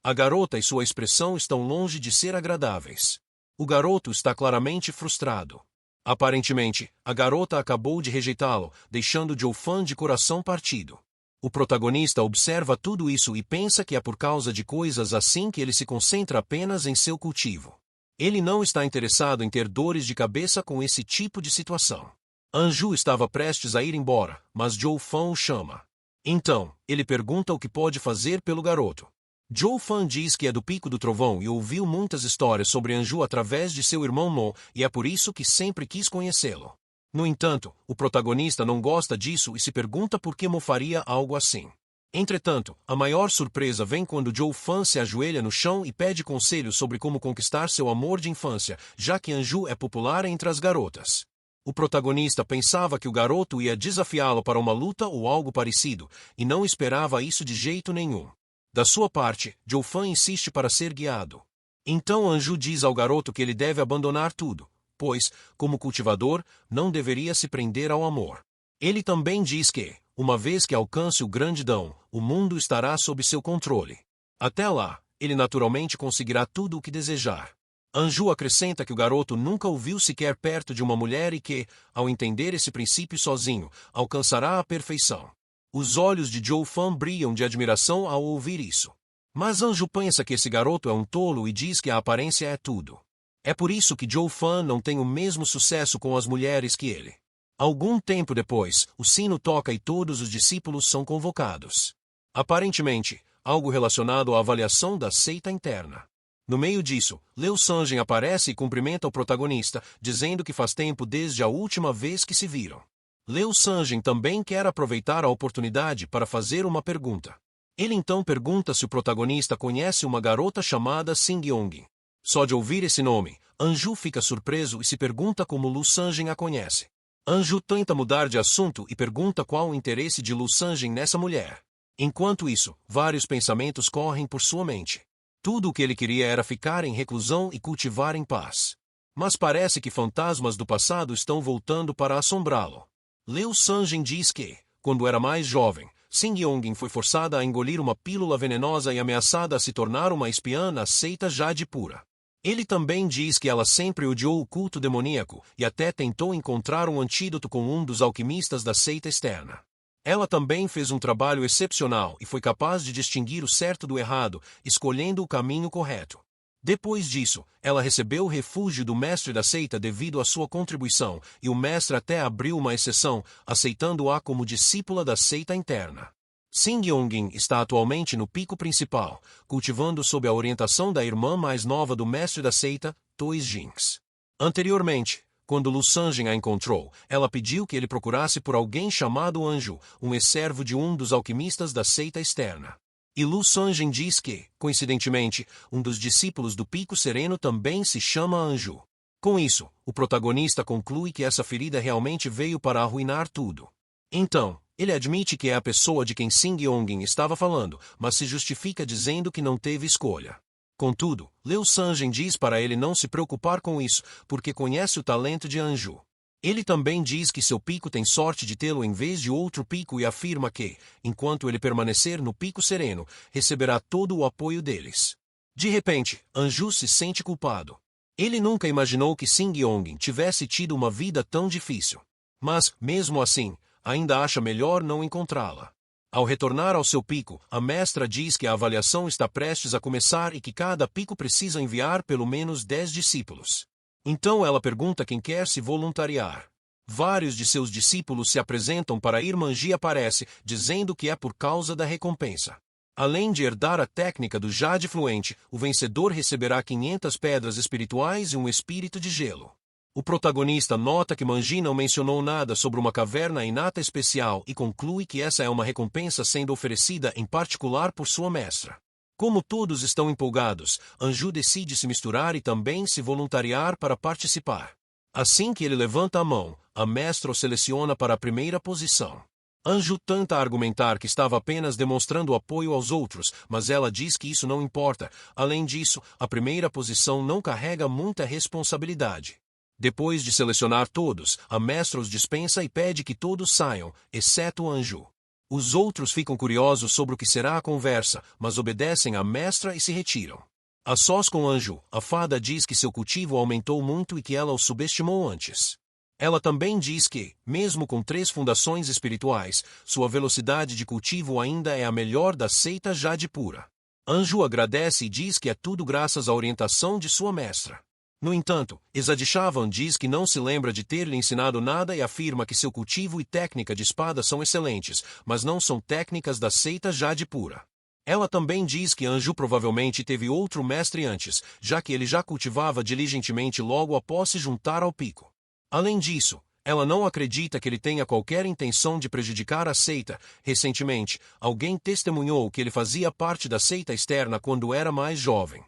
A garota e sua expressão estão longe de ser agradáveis. O garoto está claramente frustrado. Aparentemente, a garota acabou de rejeitá-lo, deixando Zalfan de coração partido. O protagonista observa tudo isso e pensa que é por causa de coisas assim que ele se concentra apenas em seu cultivo. Ele não está interessado em ter dores de cabeça com esse tipo de situação. Anju estava prestes a ir embora, mas Zalfan o chama. Então, ele pergunta o que pode fazer pelo garoto. Zalfan diz que é do Pico do Trovão e ouviu muitas histórias sobre Anju através de seu irmão Mo, e é por isso que sempre quis conhecê-lo. No entanto, o protagonista não gosta disso e se pergunta por que Mo faria algo assim. Entretanto, a maior surpresa vem quando Zalfan se ajoelha no chão e pede conselhos sobre como conquistar seu amor de infância, já que Anju é popular entre as garotas. O protagonista pensava que o garoto ia desafiá-lo para uma luta ou algo parecido, e não esperava isso de jeito nenhum. Da sua parte, Joe Fan insiste para ser guiado. Então Anju diz ao garoto que ele deve abandonar tudo, pois, como cultivador, não deveria se prender ao amor. Ele também diz que, uma vez que alcance o grande dão, o mundo estará sob seu controle. Até lá, ele naturalmente conseguirá tudo o que desejar. Anju acrescenta que o garoto nunca o viu sequer perto de uma mulher e que, ao entender esse princípio sozinho, alcançará a perfeição. Os olhos de Joe Fan brilham de admiração ao ouvir isso. Mas Anju pensa que esse garoto é um tolo e diz que a aparência é tudo. É por isso que Joe Fan não tem o mesmo sucesso com as mulheres que ele. Algum tempo depois, o sino toca e todos os discípulos são convocados. Aparentemente, algo relacionado à avaliação da seita interna. No meio disso, Liu Sanjin aparece e cumprimenta o protagonista, dizendo que faz tempo desde a última vez que se viram. Liu Sanjin também quer aproveitar a oportunidade para fazer uma pergunta. Ele então pergunta se o protagonista conhece uma garota chamada Sing Yong. Só de ouvir esse nome, Anju fica surpreso e se pergunta como Liu Sanjin a conhece. Anju tenta mudar de assunto e pergunta qual o interesse de Liu Sanjin nessa mulher. Enquanto isso, vários pensamentos correm por sua mente. Tudo o que ele queria era ficar em reclusão e cultivar em paz. Mas parece que fantasmas do passado estão voltando para assombrá-lo. Liu Sanjin diz que, quando era mais jovem, Sing Yongin foi forçada a engolir uma pílula venenosa e ameaçada a se tornar uma espiã na seita Jade pura. Ele também diz que ela sempre odiou o culto demoníaco e até tentou encontrar um antídoto com um dos alquimistas da seita externa. Ela também fez um trabalho excepcional e foi capaz de distinguir o certo do errado, escolhendo o caminho correto. Depois disso, ela recebeu o refúgio do mestre da seita devido à sua contribuição, e o mestre até abriu uma exceção, aceitando-a como discípula da seita interna. Sing Yongin está atualmente no pico principal, cultivando sob a orientação da irmã mais nova do mestre da seita, Tois Jinx. Anteriormente, quando Liu Sanjin a encontrou, ela pediu que ele procurasse por alguém chamado Anju, um ex-servo de um dos alquimistas da seita externa. E Liu Sanjin diz que, coincidentemente, um dos discípulos do Pico Sereno também se chama Anju. Com isso, o protagonista conclui que essa ferida realmente veio para arruinar tudo. Então, ele admite que é a pessoa de quem Sing Yongin estava falando, mas se justifica dizendo que não teve escolha. Contudo, Liu Sanjin diz para ele não se preocupar com isso, porque conhece o talento de Anju. Ele também diz que seu pico tem sorte de tê-lo em vez de outro pico e afirma que, enquanto ele permanecer no Pico Sereno, receberá todo o apoio deles. De repente, Anju se sente culpado. Ele nunca imaginou que Sing Yongin tivesse tido uma vida tão difícil. Mas, mesmo assim, ainda acha melhor não encontrá-la. Ao retornar ao seu pico, a mestra diz que a avaliação está prestes a começar e que cada pico precisa enviar pelo menos 10 discípulos. Então ela pergunta quem quer se voluntariar. Vários de seus discípulos se apresentam para a irmã Ji aparece, dizendo que é por causa da recompensa. Além de herdar a técnica do Jade fluente, o vencedor receberá 500 pedras espirituais e um espírito de gelo. O protagonista nota que Manji não mencionou nada sobre uma caverna inata especial e conclui que essa é uma recompensa sendo oferecida em particular por sua mestra. Como todos estão empolgados, Anju decide se misturar e também se voluntariar para participar. Assim que ele levanta a mão, a mestra o seleciona para a primeira posição. Anju tenta argumentar que estava apenas demonstrando apoio aos outros, mas ela diz que isso não importa. Além disso, a primeira posição não carrega muita responsabilidade. Depois de selecionar todos, a mestra os dispensa e pede que todos saiam, exceto Anju. Os outros ficam curiosos sobre o que será a conversa, mas obedecem à mestra e se retiram. A sós com Anju, a fada diz que seu cultivo aumentou muito e que ela o subestimou antes. Ela também diz que, mesmo com 3 fundações espirituais, sua velocidade de cultivo ainda é a melhor da seita Jade pura. Anju agradece e diz que é tudo graças à orientação de sua mestra. No entanto, Exadishavan diz que não se lembra de ter lhe ensinado nada e afirma que seu cultivo e técnica de espada são excelentes, mas não são técnicas da seita Jade pura. Ela também diz que Anju provavelmente teve outro mestre antes, já que ele já cultivava diligentemente logo após se juntar ao pico. Além disso, ela não acredita que ele tenha qualquer intenção de prejudicar a seita. Recentemente, alguém testemunhou que ele fazia parte da seita externa quando era mais jovem.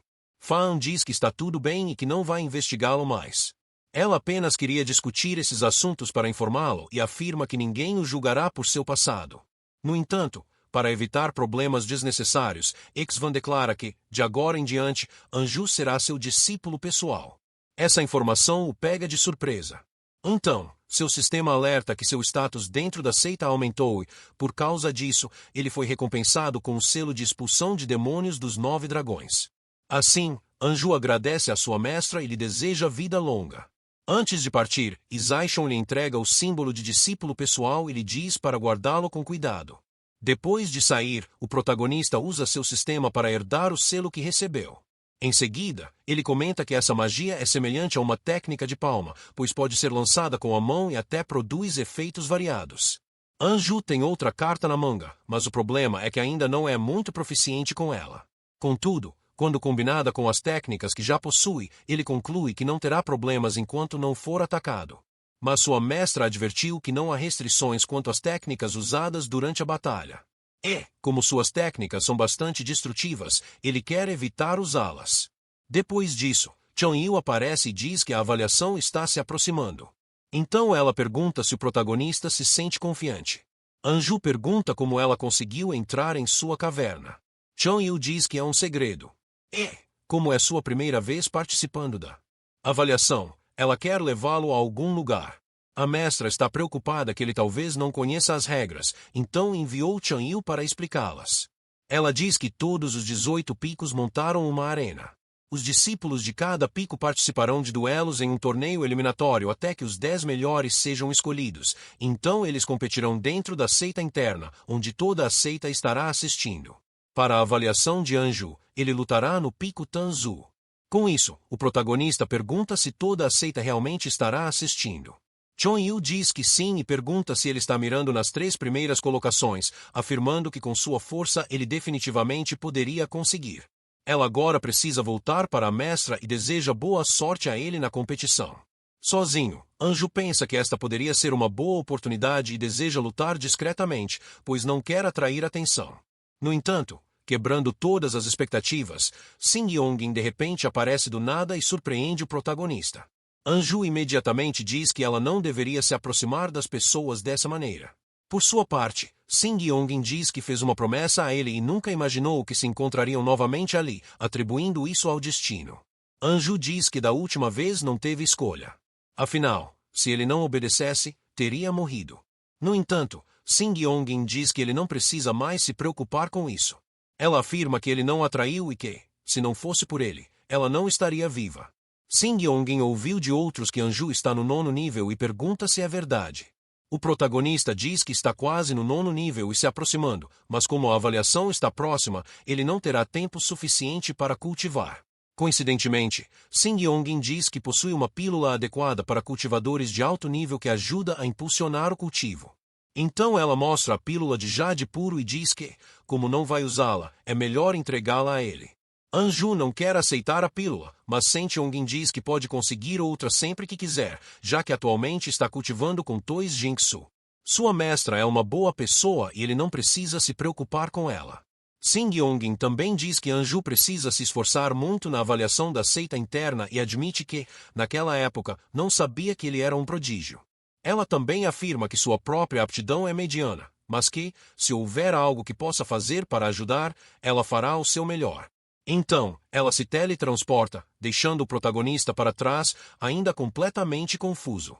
Fan diz que está tudo bem e que não vai investigá-lo mais. Ela apenas queria discutir esses assuntos para informá-lo e afirma que ninguém o julgará por seu passado. No entanto, para evitar problemas desnecessários, X-Van declara que, de agora em diante, Anju será seu discípulo pessoal. Essa informação o pega de surpresa. Então, seu sistema alerta que seu status dentro da seita aumentou e, por causa disso, ele foi recompensado com o selo de expulsão de demônios dos 9 dragões. Assim, Anju agradece à sua mestra e lhe deseja vida longa. Antes de partir, Isaishon lhe entrega o símbolo de discípulo pessoal e lhe diz para guardá-lo com cuidado. Depois de sair, o protagonista usa seu sistema para herdar o selo que recebeu. Em seguida, ele comenta que essa magia é semelhante a uma técnica de palma, pois pode ser lançada com a mão e até produz efeitos variados. Anju tem outra carta na manga, mas o problema é que ainda não é muito proficiente com ela. Contudo, quando combinada com as técnicas que já possui, ele conclui que não terá problemas enquanto não for atacado. Mas sua mestra advertiu que não há restrições quanto às técnicas usadas durante a batalha. E, como suas técnicas são bastante destrutivas, ele quer evitar usá-las. Depois disso, Chang-Yu aparece e diz que a avaliação está se aproximando. Então ela pergunta se o protagonista se sente confiante. Anju pergunta como ela conseguiu entrar em sua caverna. Chang-Yu diz que é um segredo. E, como é sua primeira vez participando da avaliação, ela quer levá-lo a algum lugar. A mestra está preocupada que ele talvez não conheça as regras, então enviou Chang-Yu para explicá-las. Ela diz que todos os 18 picos montaram uma arena. Os discípulos de cada pico participarão de duelos em um torneio eliminatório até que os 10 melhores sejam escolhidos, então eles competirão dentro da seita interna, onde toda a seita estará assistindo. Para a avaliação de Anju, ele lutará no pico Tanzu. Com isso, o protagonista pergunta se toda a seita realmente estará assistindo. Chang-Yu diz que sim e pergunta se ele está mirando nas 3 primeiras colocações, afirmando que com sua força ele definitivamente poderia conseguir. Ela agora precisa voltar para a mestra e deseja boa sorte a ele na competição. Sozinho, Anju pensa que esta poderia ser uma boa oportunidade e deseja lutar discretamente, pois não quer atrair atenção. No entanto, quebrando todas as expectativas, Sing Yongin de repente aparece do nada e surpreende o protagonista. Anju imediatamente diz que ela não deveria se aproximar das pessoas dessa maneira. Por sua parte, Sing Yongin diz que fez uma promessa a ele e nunca imaginou que se encontrariam novamente ali, atribuindo isso ao destino. Anju diz que da última vez não teve escolha. Afinal, se ele não obedecesse, teria morrido. No entanto, Sing Yongin diz que ele não precisa mais se preocupar com isso. Ela afirma que ele não a traiu e que, se não fosse por ele, ela não estaria viva. Sing Yongin ouviu de outros que Anju está no 9º nível e pergunta se é verdade. O protagonista diz que está quase no 9º nível e se aproximando, mas como a avaliação está próxima, ele não terá tempo suficiente para cultivar. Coincidentemente, Sing Yongin diz que possui uma pílula adequada para cultivadores de alto nível que ajuda a impulsionar o cultivo. Então ela mostra a pílula de jade puro e diz que, como não vai usá-la, é melhor entregá-la a ele. Anju não quer aceitar a pílula, mas Seng Yongin diz que pode conseguir outra sempre que quiser, já que atualmente está cultivando com Tois Jingsu. Sua mestra é uma boa pessoa e ele não precisa se preocupar com ela. Sing Yongin também diz que Anju precisa se esforçar muito na avaliação da seita interna e admite que, naquela época, não sabia que ele era um prodígio. Ela também afirma que sua própria aptidão é mediana, mas que, se houver algo que possa fazer para ajudar, ela fará o seu melhor. Então, ela se teletransporta, deixando o protagonista para trás, ainda completamente confuso.